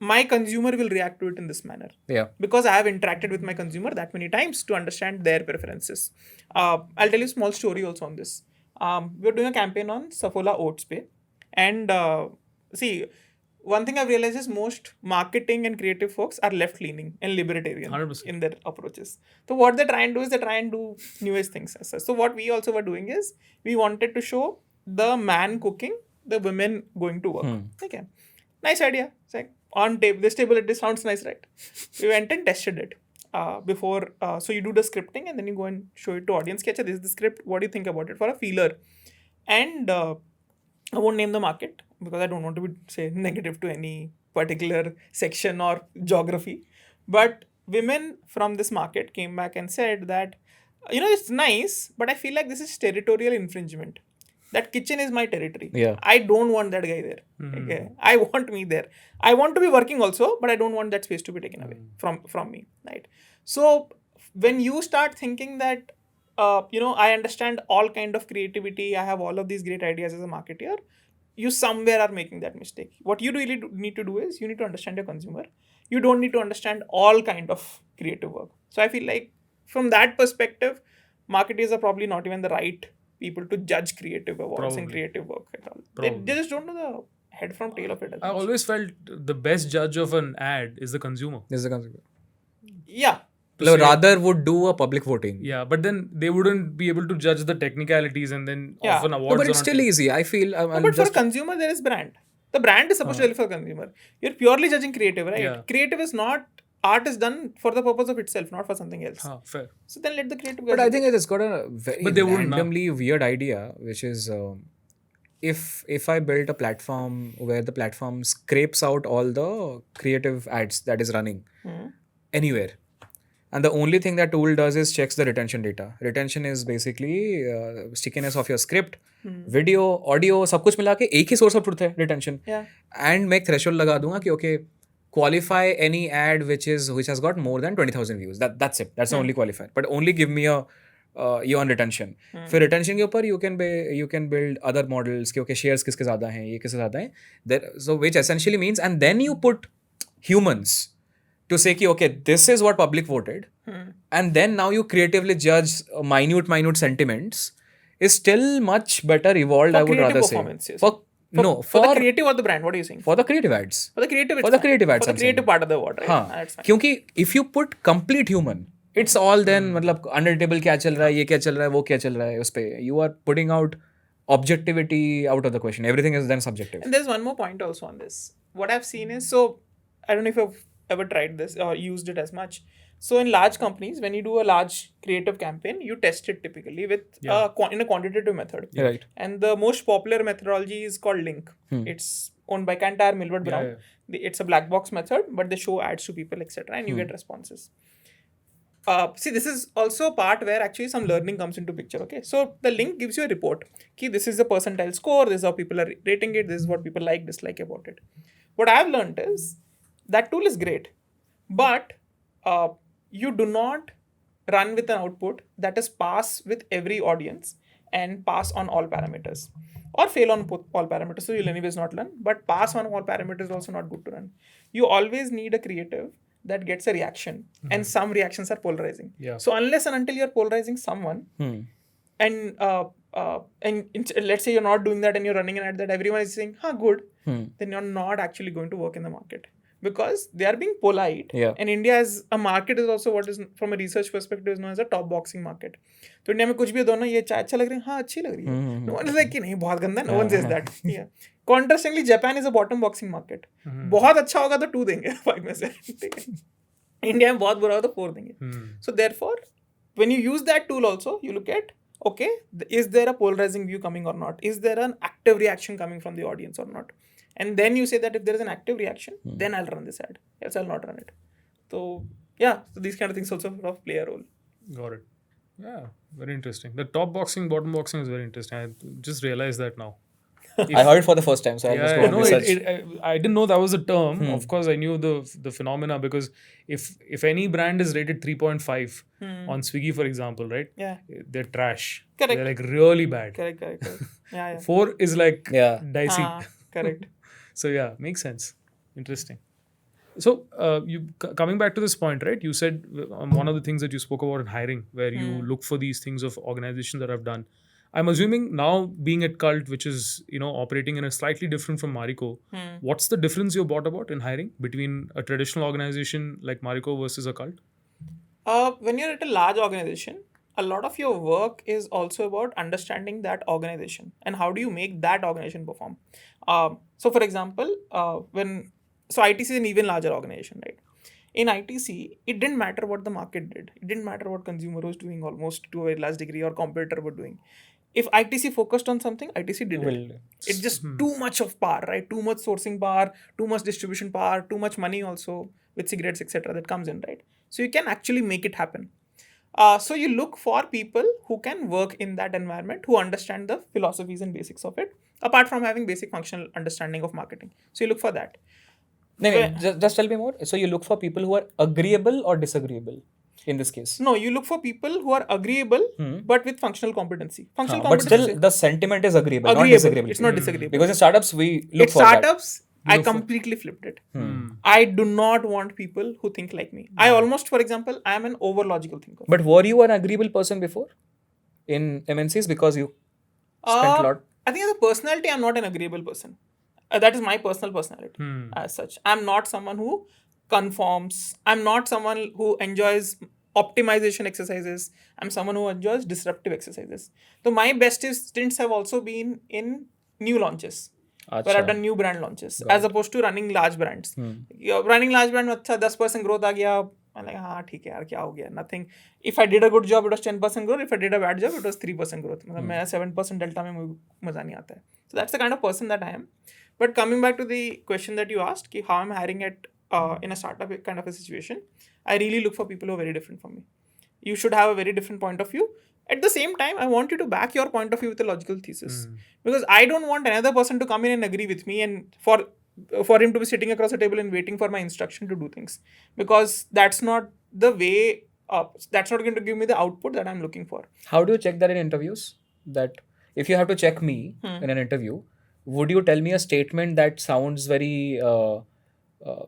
my consumer will react to it in this manner. Yeah. Because I have interacted with my consumer that many times to understand their preferences. I'll tell you a small story also on this. We're doing a campaign on Saffola Oats Pay. And see, one thing I've realized is most marketing and creative folks are left-leaning and libertarian 100%. in their approaches. So what they try and do is they try and do newest things as such. So what we also were doing is we wanted to show the man cooking, the women going to work. Okay, nice idea. It's like on table, this table, it sounds nice, right? We went and tested it before. So you do the scripting and then you go and show it to audience. This is the script. What do you think about it for a feeler? And I won't name the market because I don't want to be say negative to any particular section or geography. But women from this market came back and said that, it's nice, but I feel like this is territorial infringement. That kitchen is my territory. Yeah. I don't want that guy there. Okay. I want me there. I want to be working also, but I don't want that space to be taken away from me. Right. So when you start thinking that, I understand all kind of creativity, I have all of these great ideas as a marketer, you somewhere are making that mistake. What you really need to do is you need to understand your consumer. You don't need to understand all kind of creative work. So I feel like from that perspective, marketers are probably not even the right people to judge creative awards and creative work at all. They just don't know the head from tail of it. I always felt the best judge of an ad is the consumer. This is the consumer. Yeah. Rather would do a public voting. Yeah, but then they wouldn't be able to judge the technicalities and then often awards. No, but it's still easy. I feel. But for a consumer, there is brand. The brand is supposed to be for consumer. You're purely judging creative, right? Yeah. Creative is not. Art is done for the purpose of itself, not for something else. Fair. So then let the creative guys. But I think it has got a very randomly weird idea, which is if I build a platform where the platform scrapes out all the creative ads that is running anywhere. And the only thing that tool does is checks the retention data. Retention is basically stickiness of your script, video, audio, सब कुछ मिला के एक ही source of truth है retention. Yeah. And मैं threshold लगा दूंगा कि okay, qualify any ad which has got more than 20,000 views. That's it. That's the only qualifier. But only give me a on retention. फिर retention के ऊपर you can build other models कि okay shares किसके ज़्यादा हैं, ये किसके ज़्यादा हैं. So which essentially means, and then you put humans to say ki, okay, this is what public voted, and then now you creatively judge minute sentiments is still much better evolved, I would rather say. For the creative or the brand, what are you saying? For the creative ads. For the creative ads. For the creative ads. For the creative part of the award, right? That's fine. Kyunki if you put complete human, it's all then मतलब under table क्या चल रहा है, ये क्या चल रहा है, वो क्या चल रहा है उस पे. You are putting out objectivity out of the question. Everything is then subjective. And there's one more point also on this. What I've seen is, so I don't know if you've ever tried this or used it as much. So in large companies, when you do a large creative campaign, you test it typically with in a quantitative method. Right. And the most popular methodology is called Link. It's owned by Kantar, Millward Brown. It's a black box method, but they show ads to people, etc., and you get responses. See, this is also a part where actually some learning comes into picture. Okay, so the Link gives you a report. Okay, this is the percentile score. This is how people are rating it. This is what people like, dislike about it. What I've learned is that tool is great, but you do not run with an output that is pass with every audience and pass on all parameters, or fail on all parameters. So you'll anyways not learn, but pass on all parameters is also not good to run. You always need a creative that gets a reaction, and some reactions are polarizing. So unless and until you're polarizing someone, and let's say you're not doing that and you're running an ad that everyone is saying, good, then you're not actually going to work in the market. Because they are being polite. And India as a market is also what is, from a research perspective, is known as a top boxing market. So India में कुछ भी दो ना, ये चाय अच्छा लग रही है, हाँ अच्छी लग रही है. No one is like कि नहीं बहुत गंदा. No one says that. Contrastingly, Japan is a bottom boxing market. बहुत अच्छा होगा तो 2 देंगे 5 में से. India में बहुत बुरा होगा तो 4 देंगे. So therefore, when you use that tool also, you look at, okay, is there a polarizing view coming or not? Is there an active reaction coming from the audience or not? And then you say that if there is an active reaction, then I'll run this ad. Else I'll not run it. So so these kind of things also sort of play a role. Got it. Yeah, very interesting. The top boxing, bottom boxing is very interesting. I just realized that now. I heard it for the first time, so I'll just go and research. I didn't know that was a term. Of course, I knew the phenomena because if any brand is rated 3.5 on Swiggy, for example, right? Yeah. They're trash. Correct. They're like really bad. Correct. Yeah. 4 is like dicey. Correct. So yeah, makes sense. Interesting. So you coming back to this point, right? You said one of the things that you spoke about in hiring, where you look for these things of organizations that have done. I'm assuming now being at Cult, which is operating in a slightly different from Marico, what's the difference you brought about in hiring between a traditional organization like Marico versus a Cult? When you're at a large organization, a lot of your work is also about understanding that organization and how do you make that organization perform. So, for example, ITC is an even larger organization, right? In ITC, it didn't matter what the market did. It didn't matter what consumer was doing almost to a very large degree or competitor were doing. If ITC focused on something, ITC did it. It's just too much of power, right? Too much sourcing power, too much distribution power, too much money also with cigarettes, etc. that comes in, right? So you can actually make it happen. So you look for people who can work in that environment, who understand the philosophies and basics of it, apart from having basic functional understanding of marketing. So you look for that. Just tell me more. So you look for people who are agreeable or disagreeable in this case? No, you look for people who are agreeable, but with functional competency. But still, the sentiment is agreeable, not disagreeable. It's not disagreeable. Because in startups, we look for startups, I completely flipped it. I do not want people who think like me. I almost, for example, I am an over-logical thinker. But were you an agreeable person before in MNCs because you spent a lot? I think as a personality, I'm not an agreeable person. That is my personal personality as such. I'm not someone who conforms. I'm not someone who enjoys optimization exercises. I'm someone who enjoys disruptive exercises. So my best stints have also been in new launches. Where I've done new brand launches as opposed to running large brands. Running large brand में अच्छा 10% growth आ गया. I'm like, हाँ ठीक है यार क्या हो गया? Nothing. If I did a good job, it was 10% growth. If I did a bad job, it was 3% growth. मतलब मैं 7% delta में मुझे मजा नहीं आता है. So that's the kind of person that I am. But coming back to the question that you asked, कि how I'm hiring at in a startup kind of a situation, I really look for people who are very different from me. You should have a very different point of view. At the same time, I want you to back your point of view with a logical thesis. Because I don't want another person to come in and agree with me and for him to be sitting across the table and waiting for my instruction to do things. Because that's not the way, that's not going to give me the output that I'm looking for. How do you check that in interviews? That if you have to check me in an interview, would you tell me a statement that sounds very...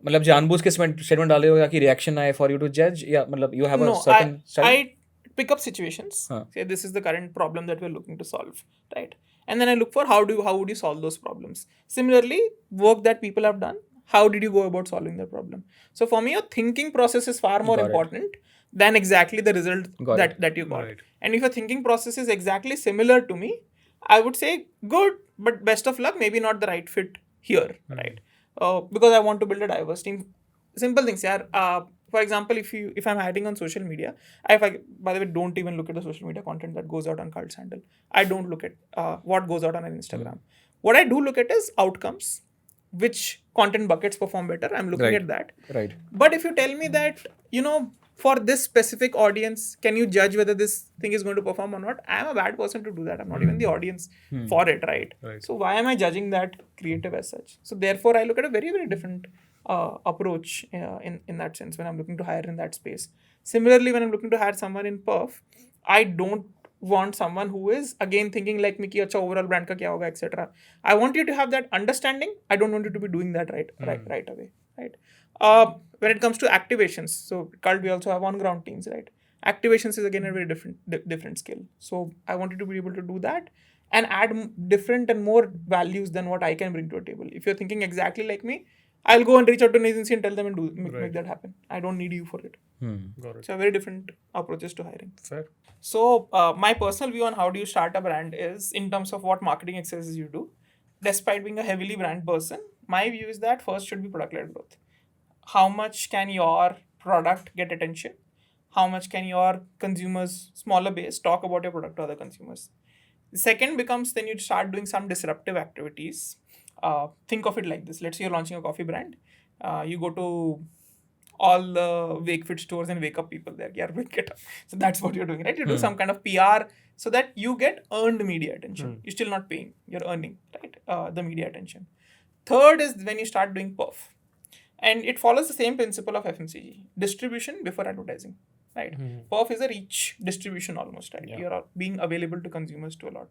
मतलब जानबूझ के statement डाले हो ताकि reaction आए for you to judge? Yeah, मतलब you have a certain style? I pick up situations. Say this is the current problem that we're looking to solve, right? And then I look for how would you solve those problems. Similarly, work that people have done, how did you go about solving the problem? So for me, your thinking process is far more important than exactly the result that you got. And if your thinking process is exactly similar to me, I would say good, but best of luck, maybe not the right fit here, right? Because I want to build a diverse team. Simple things, yeah. For example, if I'm hiring on social media, by the way, don't even look at the social media content that goes out on Cult's handle. I don't look at what goes out on Instagram. What I do look at is outcomes. Which content buckets perform better? I'm looking at that. Right. But if you tell me that, for this specific audience, can you judge whether this thing is going to perform or not? I'm a bad person to do that. I'm not even the audience for it, right? So why am I judging that creative as such? So therefore, I look at a very, very different approach in that sense when I'm looking to hire in that space. Similarly, when I'm looking to hire someone in Perf, I don't want someone who is again thinking like me ki acha overall brand ka kya hoga, etc. I want you to have that understanding. I don't want you to be doing that right away, right? When it comes to activations, so Cult, we also have on-ground teams, right? Activations is again a very different skill. So I want you to be able to do that and add different and more values than what I can bring to a table. If you're thinking exactly like me, I'll go and reach out to an agency and tell them and make that happen. I don't need you for it. Got it. So very different approaches to hiring. Fair. So my personal view on how do you start a brand is in terms of what marketing exercises you do. Despite being a heavily brand person, my view is that first should be product-led growth. How much can your product get attention? How much can your consumers, smaller base, talk about your product to other consumers? The second becomes then you start doing some disruptive activities. Think of it like this. Let's say you're launching a coffee brand. You go to all the WakeFit stores and wake up people there. Yeah, wake it up. So that's what you're doing, right? You do some kind of PR so that you get earned media attention. You're still not paying. You're earning, right? The media attention. Third is when you start doing perf. And it follows the same principle of FMCG. Distribution before advertising, right? Perf is a reach distribution almost, right? Yeah. You're being available to consumers to a lot.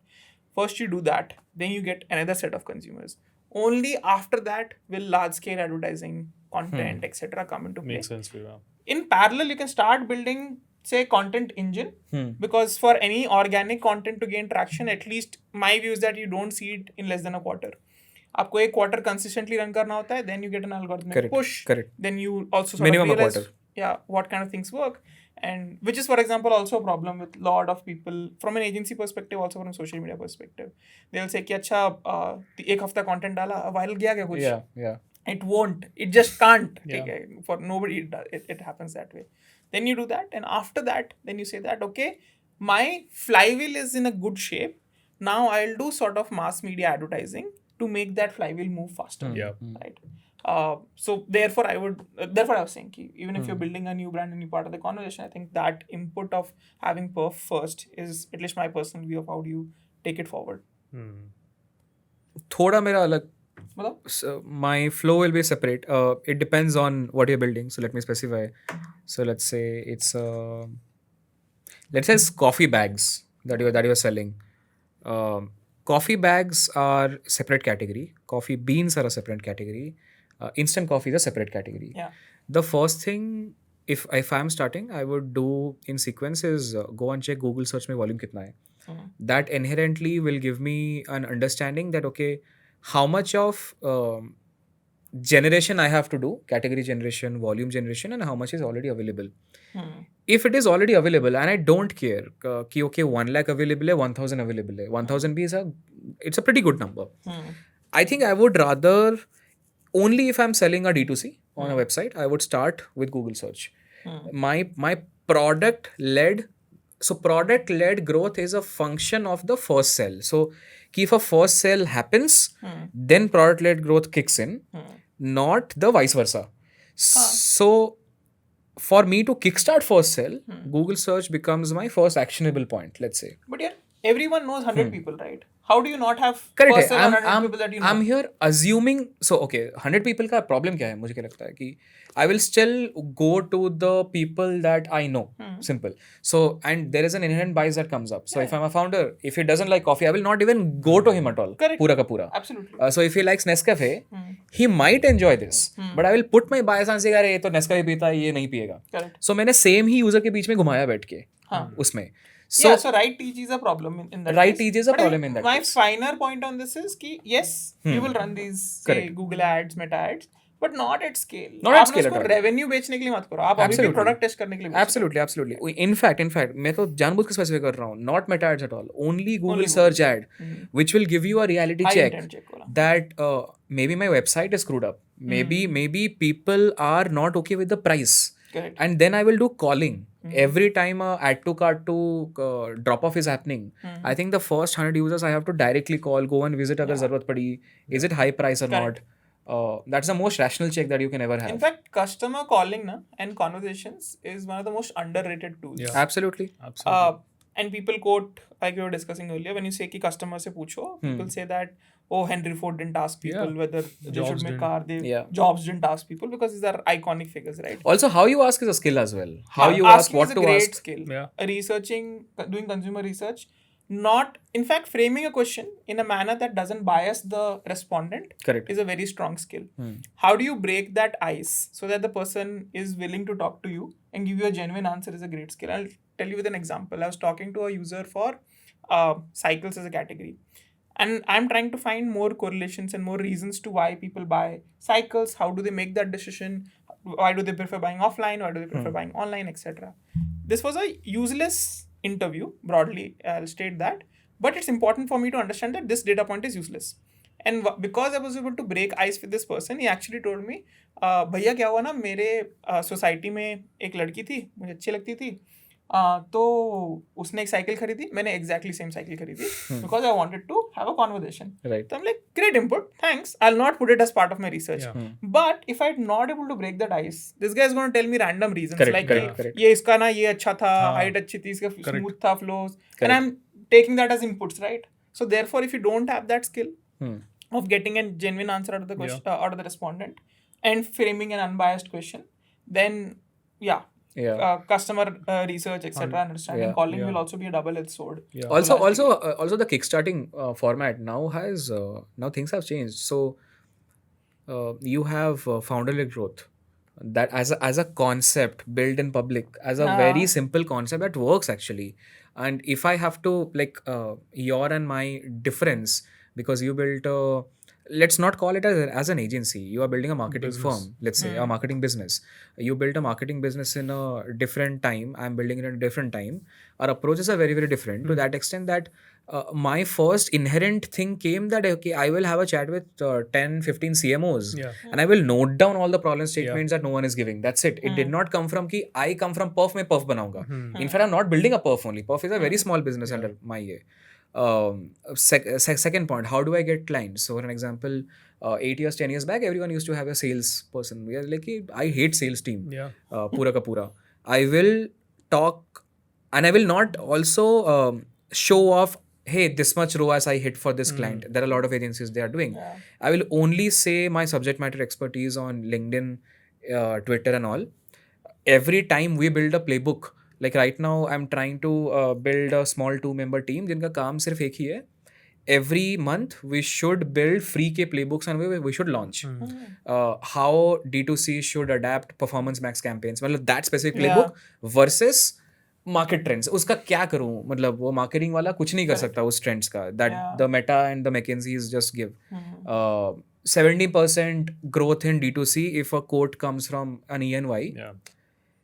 First you do that, then you get another set of consumers. Only after that will large-scale advertising, content, etc. come into play. Makes sense for you. In parallel, you can start building say content engine, because for any organic content to gain traction, at least my view is that you don't see it in less than a quarter. आपको एक quarter consistently run करना होता है, then you get an algorithmic push, then you also sort minimum of realize a quarter. what kind of things work, and which is for example also a problem with lot of people from an agency perspective, also from social media perspective. They'll say कि अच्छा एक हफ्ता content डाला, viral गया क्या कुछ? It won't. It just can't. For nobody, it happens that way. Then you do that, and after that, then you say that, okay, my flywheel is in a good shape. Now I'll do sort of mass media advertising to make that flywheel move faster. Right. So therefore I was saying ki, even if you're building a new brand, a new part of the conversation, I think that input of having perf first is at least my personal view of how do you take it forward. थोड़ा मेरा अलग. So my flow will be separate. It depends on what you're building. So let me specify. So let's say it's coffee bags that you're selling. Coffee bags are separate category. Coffee beans are a separate category. Instant coffee is a separate category. Yeah. The first thing, if I'm starting, I would do in sequence is go and check Google search में volume कितना है. That inherently will give me an understanding that okay, how much of generation I have to do, category generation, volume generation, and how much is already available. If it is already available and I don't care कि okay 1 lakh available है, 1000 available है, 1000 भी it's a pretty good number. I think I would rather, only if I'm selling a D2C on a website, I would start with Google search. My product-led growth is a function of the first sell. So if a first sell happens, then product-led growth kicks in, not the vice versa. So for me to kickstart first sell, Google search becomes my first actionable point, let's say. But yeah, everyone knows 100 people, right? How do you not have Correct. first sell 100 people that you know? I'm here assuming, so okay, 100 people का problem क्या है? मुझे क्या लगता है कि I will still go to the people that I know. Simple. So, and there is an inherent bias that comes up. So if I'm a founder, if he doesn't like coffee, I will not even go to him at all. Correct. Pura ka pura. Absolutely. So if he likes Nescafe, he might enjoy this. But I will put my bias on से यार ये तो Nescafe पीता है, ये नहीं पिएगा. Correct. So मैंने same ही user के बीच में घुमाया बैठ के उसमें. So right TG is a problem in that right case. TG is a problem in that my case. My finer point on this is कि yes, you will run these say, Google ads, Meta ads, but not at scale. Not at scale at all. Revenue बेचने के लिए मत करो. आप अभी भी product test करने के लिए. Absolutely. In fact, मैं तो जानबूझ के स्पेसिफाई कर रहा हूँ. Not Meta ads at all. Only Google search ad, which will give you a reality check that maybe my website is screwed up. Maybe people are not okay with the price. Correct. And then I will do calling. Every time add to cart to drop off is happening, I think the first 100 users I have to directly call, go and visit अगर जरूरत पड़ी, is it high price or not. That's the most rational check that you can ever have. In fact, customer calling and conversations is one of the most underrated tools. Yeah. Absolutely. And people quote, like we were discussing earlier, when you say कि customer से पूछो, people say that oh, Henry Ford didn't ask people whether they should make car. Jobs didn't ask people because these are iconic figures, right? Also, how you ask is a skill as well. How you ask, what to ask. Great skill. Researching, doing consumer research, not, in fact, framing a question in a manner that doesn't bias the respondent. Correct. Is a very strong skill. How do you break that ice so that the person is willing to talk to you and give you a genuine answer is a great skill. I'll tell you with an example. I was talking to a user for cycles as a category. And I'm trying to find more correlations and more reasons to why people buy cycles. How do they make that decision? Why do they prefer buying offline? Why do they prefer buying online, etc.? This was a useless interview, broadly, I'll state that. But it's important for me to understand that this data point is useless. And because I was able to break ice with this person, he actually told me, भैया क्या हुआ ना, मेरे society में एक लड़की थी, मुझे अच्छी लगती थी, तो उसने एक साइकिल खरीदी, मैंने exactly same साइकिल खरीदी because I wanted to have a conversation. Right. So I'm like, great input, thanks. I'll not put it as part of my research. But if I'm not able to break that ice, this guy is going to tell me random reasons. Correct. ये इसका ना ये अच्छा था, height अच्छी थी, इसका smooth था, flows. And I'm taking that as inputs, right? So therefore, if you don't have that skill of getting a genuine answer out of the question, out of the respondent and framing an unbiased question, then customer research, etc. understanding calling will also be a double-edged sword. Also the kickstarting format now has now things have changed. So you have founder-led growth, that as a concept built in public, as a very simple concept that works actually. And if I have to your and my difference, because you built a, let's not call it as an agency, you are building a marketing firm, let's say a marketing business. You built a marketing business in a different time, I'm building it in a different time. Our approaches are very, very different to that extent that my first inherent thing came that, okay, I will have a chat with 10, 15 CMOs and I will note down all the problem statements that no one is giving. That's it. It did not come from ki I come from Perf, मैं Perf बनाऊंगा. In fact, I'm not building a Perf only. Perf is a very small business under my second point, how do I get clients? So for an example, 8 years, 10 years back, everyone used to have a sales person. We are like, I hate sales team. Pura ka pura. I will talk and I will not also show off, hey, this much ROAS I hit for this client. There are a lot of agencies they are doing. I will only say my subject matter expertise on LinkedIn, Twitter and all. Every time we build a playbook, like right now I'm trying to build a small 2-member team जिनका काम सिर्फ एक ही है. Every month we should build free के playbooks and we should launch how D2C should adapt performance max campaigns. मतलब that specific playbook versus market trends. उसका क्या करूँ, मतलब वो marketing वाला कुछ नहीं कर सकता उस trends का. That the Meta and the McKinsey's just give 70% growth in D2C if a quote comes from an ENY.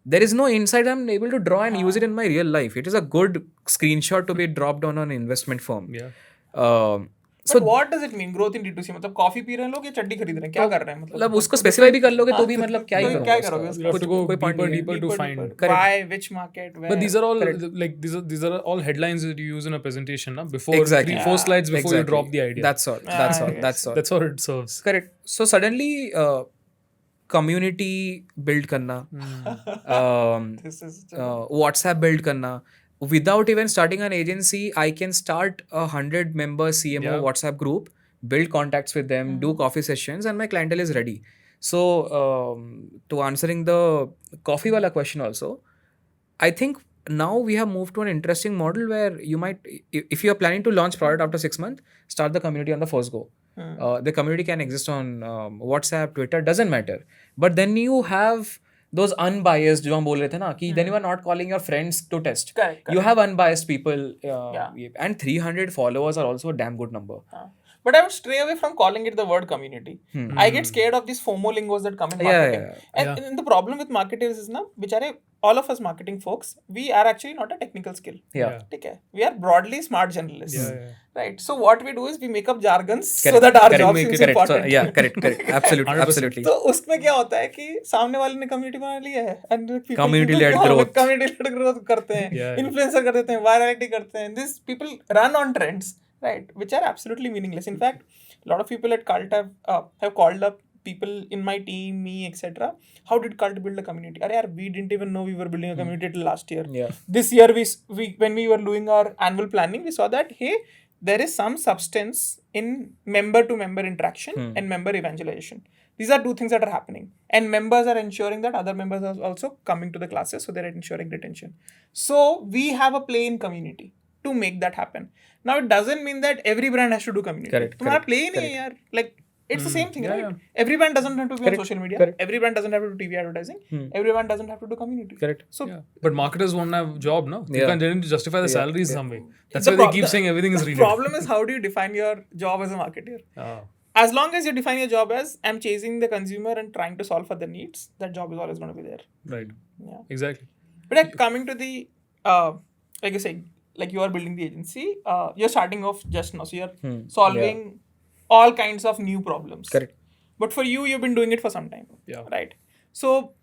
There is no insight I'm able to draw and use it in my real life. It is a good screenshot to be dropped on an investment firm. So what does it mean growth in D2C? मतलब coffee P रहे हैं लोग या चड्डी खरीद रहे हैं, क्या कर रहे हैं? मतलब उसको स्पेसिफाई भी कर लोगे तो भी मतलब क्या ही करोगे? You have to go deeper to find. Why, which market, where? But these are all these are all headlines that you use in a presentation, na? Before 3-4 slides before you drop the idea. That's all. That's all it serves. Correct. So suddenly community build करना, WhatsApp build करना. Without even starting an agency, I can start a 100-member CMO WhatsApp group, build contacts with them, do coffee sessions, and my clientele is ready. So, to answering the coffee wala question also, I think now we have moved to an interesting model where you might, if you are planning to launch product after 6 months, start the community on the first go. The community can exist on WhatsApp, Twitter, doesn't matter. But then you have those unbiased, जो हम बोल रहे थे ना, कि then you are not calling your friends to test. Correct. You have unbiased people, and 300 followers are also a damn good number. But I would stray away from calling it the word community. I get scared of these FOMO lingos that come in marketing. And the problem with marketers is, na, all of us marketing folks, we are actually not a technical skill. Okay? We are broadly smart journalists. Right? So what we do is we make up jargons so that our job seems important. So, correct. Absolutely. तो उसमें क्या होता है कि सामने वाले ने community बना लिया है and community-led growth करते हैं, influencer कर देते हैं, virality करते हैं. These people run on trends, right, which are absolutely meaningless. In fact, a lot of people at Cult have called up people in my team, me, etc. How did Cult build a community? We didn't even know we were building a community till last year. This year, we when we were doing our annual planning, we saw that, hey, there is some substance in member-to-member interaction and member evangelization. These are two things that are happening. And members are ensuring that other members are also coming to the classes, so they're ensuring retention. So we have a play in community to make that happen. Now, it doesn't mean that every brand has to do community. तुम्हारा play ही नहीं है यार. Like, it's the same thing, right? Yeah. Every brand doesn't have to be on social media. Every brand doesn't have to do TV advertising. Every brand doesn't have to do community. So, but marketers won't have job, no? You can justify the salaries some way. That's why they keep saying everything is real. The problem is, how do you define your job as a marketer? As long as you define your job as I'm chasing the consumer and trying to solve for the needs, that job is always going to be there. Right. Yeah. Exactly. But like coming to the, like you said, like you are building the agency, you're starting off just now. So you're solving all kinds of new problems. Correct. But for you, you've been doing it for some time. Right. So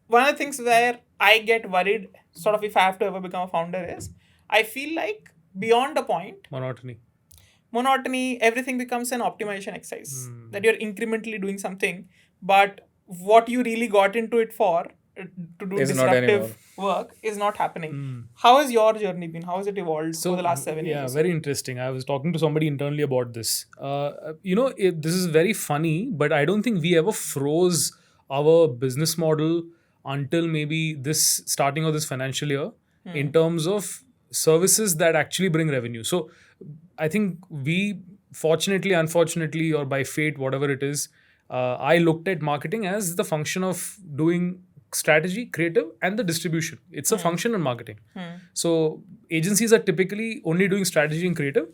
one of the things where I get worried, sort of if I have to ever become a founder, is I feel like beyond a point, monotony, everything becomes an optimization exercise. That you're incrementally doing something, but what you really got into it for, to do disruptive work, is not happening. How has your journey been? How has it evolved over the last 7 years? Yeah, very interesting. I was talking to somebody internally about this. This is very funny, but I don't think we ever froze our business model until maybe this starting of this financial year in terms of services that actually bring revenue. So I think we, fortunately, unfortunately, or by fate, whatever it is, I looked at marketing as the function of doing strategy, creative, and the distribution. It's a function in marketing. So agencies are typically only doing strategy and creative,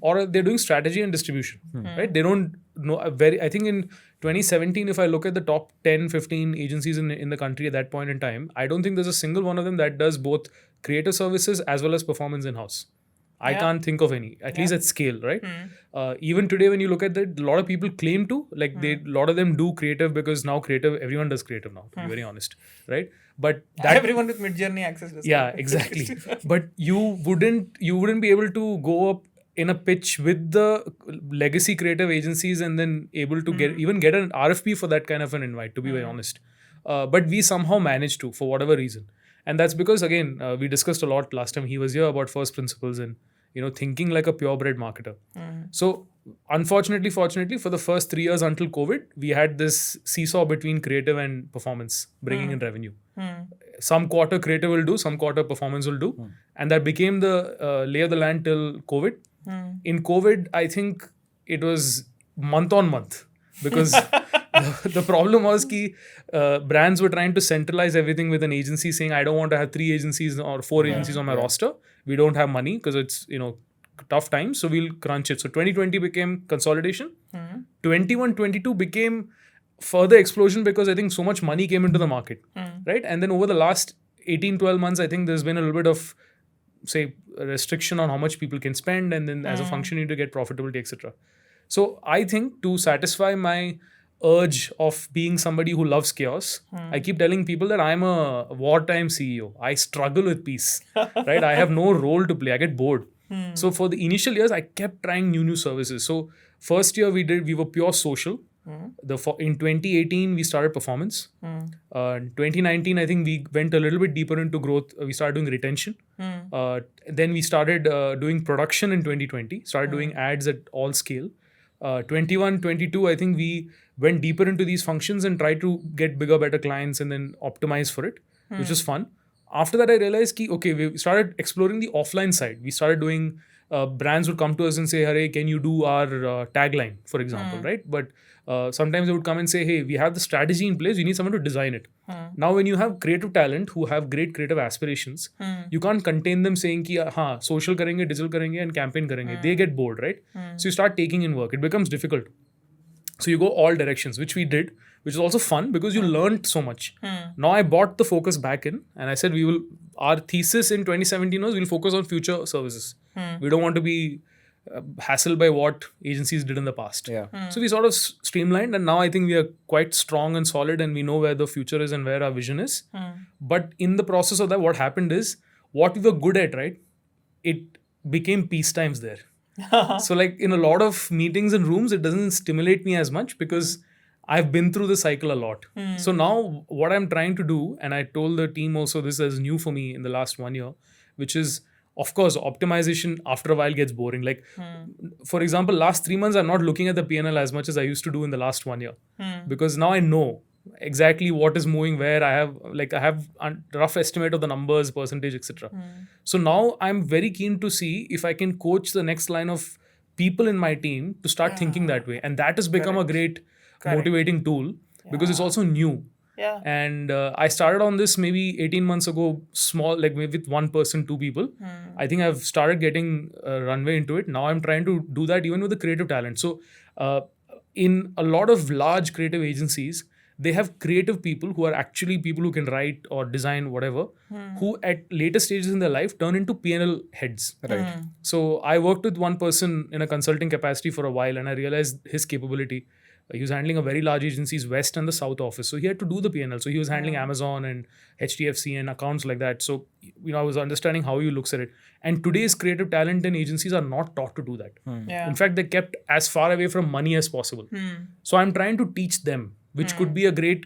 or they're doing strategy and distribution, right? They don't know I think in 2017, if I look at the top 10, 15 agencies in the country at that point in time, I don't think there's a single one of them that does both creative services as well as performance in-house. I can't think of any, at least at scale, right? Even today, when you look at that, a lot of people claim to, like, a lot of them do creative because now everyone does creative now, to be very honest, right? But that, everyone with mid-journey access does. yeah, exactly. But you wouldn't be able to go up in a pitch with the legacy creative agencies and then able to get an RFP for that kind of an invite, to be very honest. But we somehow managed to, for whatever reason. And that's because, again, we discussed a lot last time he was here about first principles and, thinking like a purebred marketer. So, unfortunately, fortunately, for the first 3 years until COVID, we had this seesaw between creative and performance, bringing in revenue. Some quarter creative will do, some quarter performance will do. And that became the lay of the land till COVID. In COVID, I think it was month on month because the problem was that brands were trying to centralize everything with an agency saying, I don't want to have 3 agencies or 4 agencies on my roster. We don't have money because it's, tough times. So we'll crunch it. So 2020 became consolidation. 21-22 became further explosion because I think so much money came into the market, right? And then over the last 18-12 months, I think there's been a little bit of, say, a restriction on how much people can spend, and then as a function you need to get profitability, etc. So I think to satisfy my urge of being somebody who loves chaos, I keep telling people that I'm a wartime CEO. I struggle with peace, right? I have no role to play. I get bored. So for the initial years, I kept trying new services. So first year we were pure social. In 2018, we started performance. In 2019, I think we went a little bit deeper into growth. We started doing retention. Then we started doing production in 2020, started doing ads at all scale. 21, 22, I think we went deeper into these functions and tried to get bigger, better clients and then optimize for it, which was fun. After that, I realized we started exploring the offline side. We started doing, brands would come to us and say, hey, can you do our tagline, for example, right? But sometimes they would come and say, hey, we have the strategy in place, we need someone to design it. Now, when you have creative talent who have great creative aspirations, you can't contain them saying, social karenge, digital karenge, and campaign karenge. They get bored, right? So you start taking in work. It becomes difficult. So you go all directions, which we did, which is also fun because you learned so much. Now I brought the focus back in and I said our thesis in 2017 was we'll focus on future services. We don't want to be hassled by what agencies did in the past. So we sort of streamlined, and now I think we are quite strong and solid and we know where the future is and where our vision is. But in the process of that, what happened is what we were good at, right? It became peace times there. So like in a lot of meetings and rooms, it doesn't stimulate me as much because I've been through the cycle a lot. So now what I'm trying to do, and I told the team also this is new for me in the last 1 year, which is, of course, optimization after a while gets boring. Like, for example, last 3 months, I'm not looking at the P&L as much as I used to do in the last 1 year. Because now I know exactly what is moving where. I have a rough estimate of the numbers, percentage, etc. So now I'm very keen to see if I can coach the next line of people in my team to start thinking that way. And that has become a great motivating tool because it's also new. And I started on this maybe 18 months ago, small, like maybe with 1 person, 2 people. I think I've started getting runway into it. Now I'm trying to do that even with the creative talent. So in a lot of large creative agencies, they have creative people who are actually people who can write or design whatever, who at later stages in their life turn into P&L heads. Right. So I worked with 1 person in a consulting capacity for a while and I realized his capability. He was handling a very large agency's West and the South office. So he had to do the P&L. So he was handling Amazon and HDFC and accounts like that. So, I was understanding how he looks at it. And today's creative talent and agencies are not taught to do that. In fact, they're kept as far away from money as possible. So I'm trying to teach them, which could be a great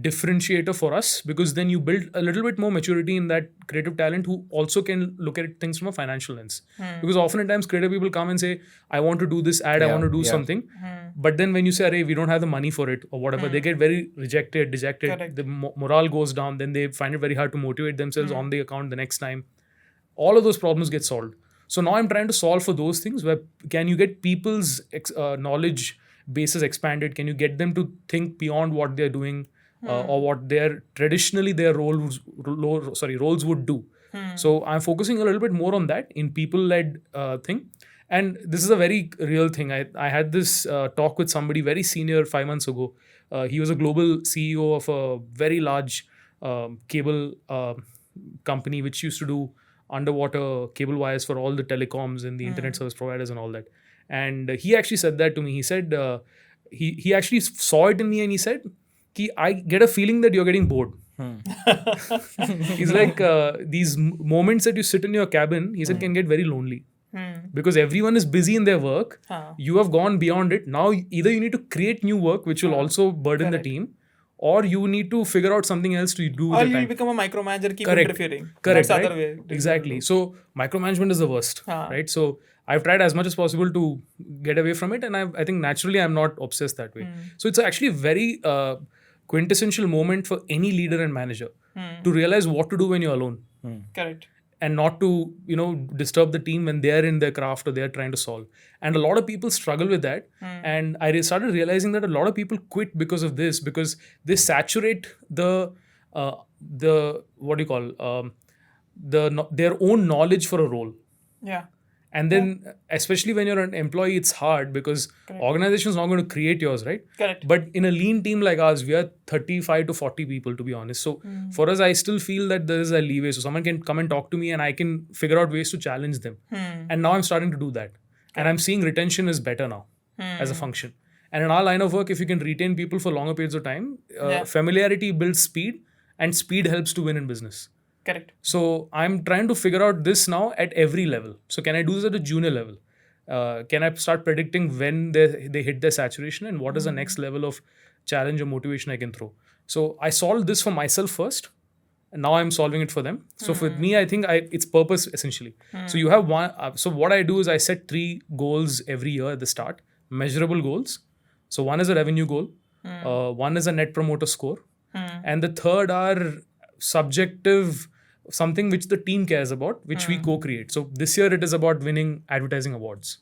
differentiator for us because then you build a little bit more maturity in that creative talent who also can look at things from a financial lens. Because oftentimes creative people come and say, I want to do this ad, I want to do something. But then when you say, we don't have the money for it or whatever, they get very rejected, dejected. Correct. The morale goes down. Then they find it very hard to motivate themselves on the account the next time. All of those problems get solved. So now I'm trying to solve for those things where can you get people's knowledge base is expanded? Can you get them to think beyond what they're doing or what traditionally their roles would do? So I'm focusing a little bit more on that in people-led thing. And this is a very real thing. I had this talk with somebody very senior 5 months ago. He was a global CEO of a very large cable company which used to do underwater cable wires for all the telecoms and the internet service providers and all that. And he actually said that to me. He said he actually saw it in me and he said, I get a feeling that you're getting bored. He's like, these moments that you sit in your cabin, he said, can get very lonely. Because everyone is busy in their work. You have gone beyond it. Now, either you need to create new work, which will also burden the team, or you need to figure out something else to do with or the you time. Become a micromanager, keep Correct. interfering. Correct. That's right? other way. Exactly. So, micromanagement is the worst. Right? So, I've tried as much as possible to get away from it. And I think naturally, I'm not obsessed that way. So, it's actually a very quintessential moment for any leader and manager to realize what to do when you're alone. Correct. And not to, disturb the team when they're in their craft or they're trying to solve. And a lot of people struggle with that. And I started realizing that a lot of people quit because of this, because they saturate their own knowledge for a role. Yeah. And then, especially when you're an employee, it's hard because organization is not going to create yours, right? Correct. But in a lean team like ours, we are 35 to 40 people, to be honest. So for us, I still feel that there is a leeway. So someone can come and talk to me and I can figure out ways to challenge them. And now I'm starting to do that. And I'm seeing retention is better now as a function. And in our line of work, if you can retain people for longer periods of time, familiarity builds speed and speed helps to win in business. Correct. So I'm trying to figure out this now at every level. So can I do this at a junior level? Can I start predicting when they hit their saturation and what is the next level of challenge or motivation I can throw? So I solved this for myself first, and now I'm solving it for them. So for me, I think it's purpose essentially. So you have one. So what I do is I set 3 goals every year at the start, measurable goals. So one is a revenue goal, one is a net promoter score, and the third are subjective, something which the team cares about, which we co-create. So this year it is about winning advertising awards,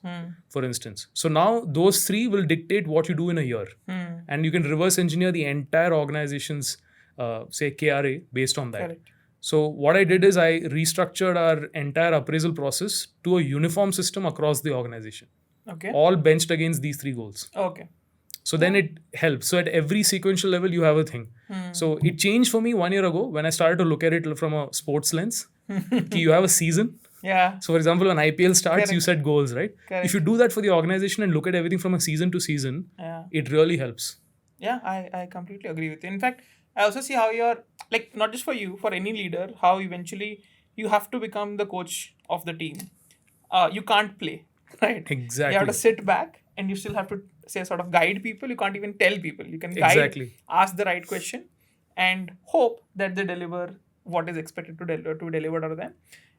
for instance. So now those 3 will dictate what you do in a year. And you can reverse engineer the entire organization's, say, KRA based on that. Correct. So what I did is I restructured our entire appraisal process to a uniform system across the organization. Okay. All benched against these 3 goals. Okay. So then it helps. So at every sequential level, you have a thing. So it changed for me 1 year ago when I started to look at it from a sports lens. You have a season. Yeah. So for example, when IPL starts, Correct. you set goals, right? Correct. If you do that for the organization and look at everything from a season to season, it really helps. Yeah, I completely agree with you. In fact, I also see how you're, like, not just for you, for any leader, how eventually you have to become the coach of the team. You can't play, right? Exactly. You have to sit back and you still have to, say, sort of guide people. You can't even tell people. You can guide, Exactly. ask the right question and hope that they deliver what is expected to deliver to them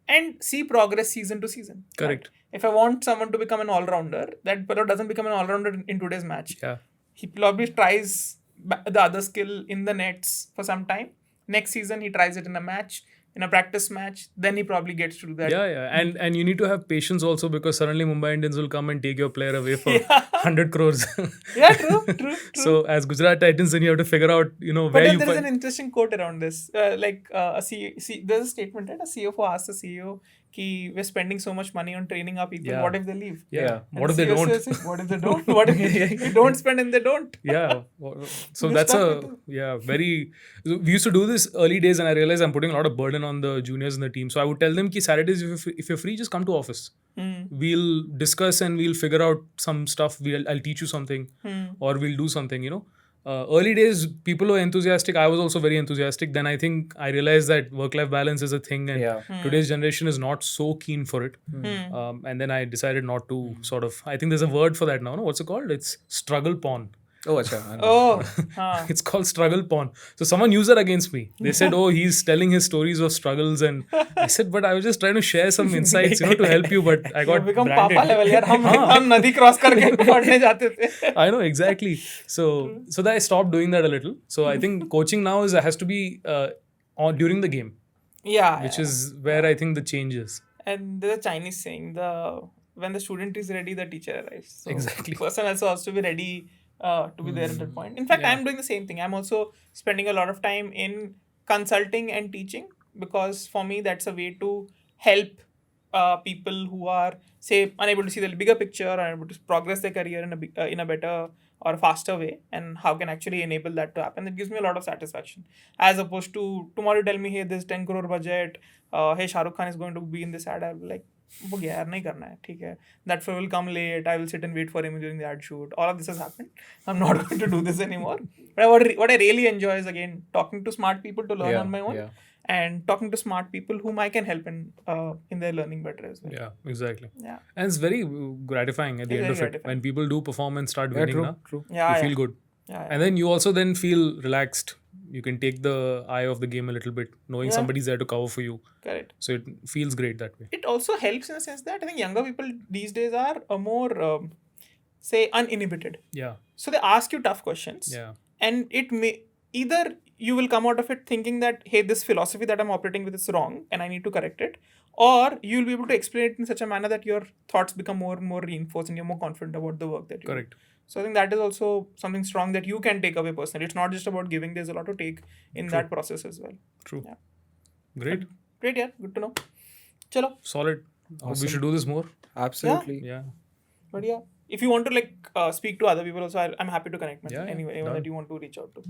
and see progress season to season. Correct. Right? If I want someone to become an all-rounder, that fellow doesn't become an all-rounder in today's match. Yeah. He probably tries the other skill in the nets for some time. Next season, he tries it in a match, in a practice match. Then he probably gets to do that. Yeah. And you need to have patience also, because suddenly Mumbai Indians will come and take your player away for 100 crores. Yeah, true. So as Gujarat Titans, then you have to figure out, But where then you there is find... an interesting quote around this. There's a statement, right? A CFO asks the CEO, we're spending so much money on training our people. Yeah. What if they leave? Yeah. And What if the they CEO don't? says, what if they don't? What if we don't spend and they don't? Yeah. So Good that's stuff, very... We used to do this early days, and I realized I'm putting a lot of burden on the juniors in the team. So I would tell them, Saturdays, if you're free, just come to office. We'll discuss and we'll figure out some stuff. I'll teach you something, or we'll do something, early days, people were enthusiastic. I was also very enthusiastic. Then I think I realized that work-life balance is a thing, and today's generation is not so keen for it. And then I decided not to I think there's a word for that now. No? What's it called? It's struggle porn. Oh, acha. Oh. It's called struggle porn. So someone used that against me. They said, oh, he's telling his stories of struggles. And I said, but I was just trying to share some insights, to help you. But I got become branded. Papa level. Yaar, hum nadi cross karke padne jate the. I know, exactly. So that I stopped doing that a little. So I think coaching now has to be during the game. Yeah. Which is where I think the change is. And there's a Chinese saying, when the student is ready, the teacher arrives. So Exactly. person also has to be ready to be there at that point. In fact, I'm doing the same thing. I'm also spending a lot of time in consulting and teaching, because for me that's a way to help people who are, say, unable to see the bigger picture, unable to progress their career in a better or faster way, and how can actually enable that to happen. It gives me a lot of satisfaction, as opposed to tomorrow you tell me, hey, this 10 crore budget, hey, Shah Rukh Khan is going to be in this ad. I'll be like, हो गया यार, नहीं करना है, ठीक है. That film will come late. I will sit and wait for him during the ad shoot. All of this has happened. I'm not going to do this anymore. But what I really enjoy is, again, talking to smart people to learn on my own, and talking to smart people whom I can help in their learning better as well. Yeah, exactly. Yeah. And it's very gratifying at the end of it when people do perform and start winning. True. Yeah, you feel good. Yeah. And then you also then feel relaxed. You can take the eye off the game a little bit, knowing somebody's there to cover for you. Correct. So it feels great that way. It also helps in the sense that I think younger people these days are more, say, uninhibited. Yeah. So they ask you tough questions. Yeah. And it may either you will come out of it thinking that, hey, this philosophy that I'm operating with is wrong and I need to correct it, or you'll be able to explain it in such a manner that your thoughts become more and more reinforced and you're more confident about the work that you Correct. do. So I think that is also something strong that you can take away personally. It's not just about giving. There's a lot to take in that process as well. True. Yeah. Great. Great, yeah. Good to know. Chalo. Solid. We should do this more. Absolutely. Yeah. But yeah, if you want to speak to other people also, I'm happy to connect. Man. Yeah, Anyone done. that you want to reach out to.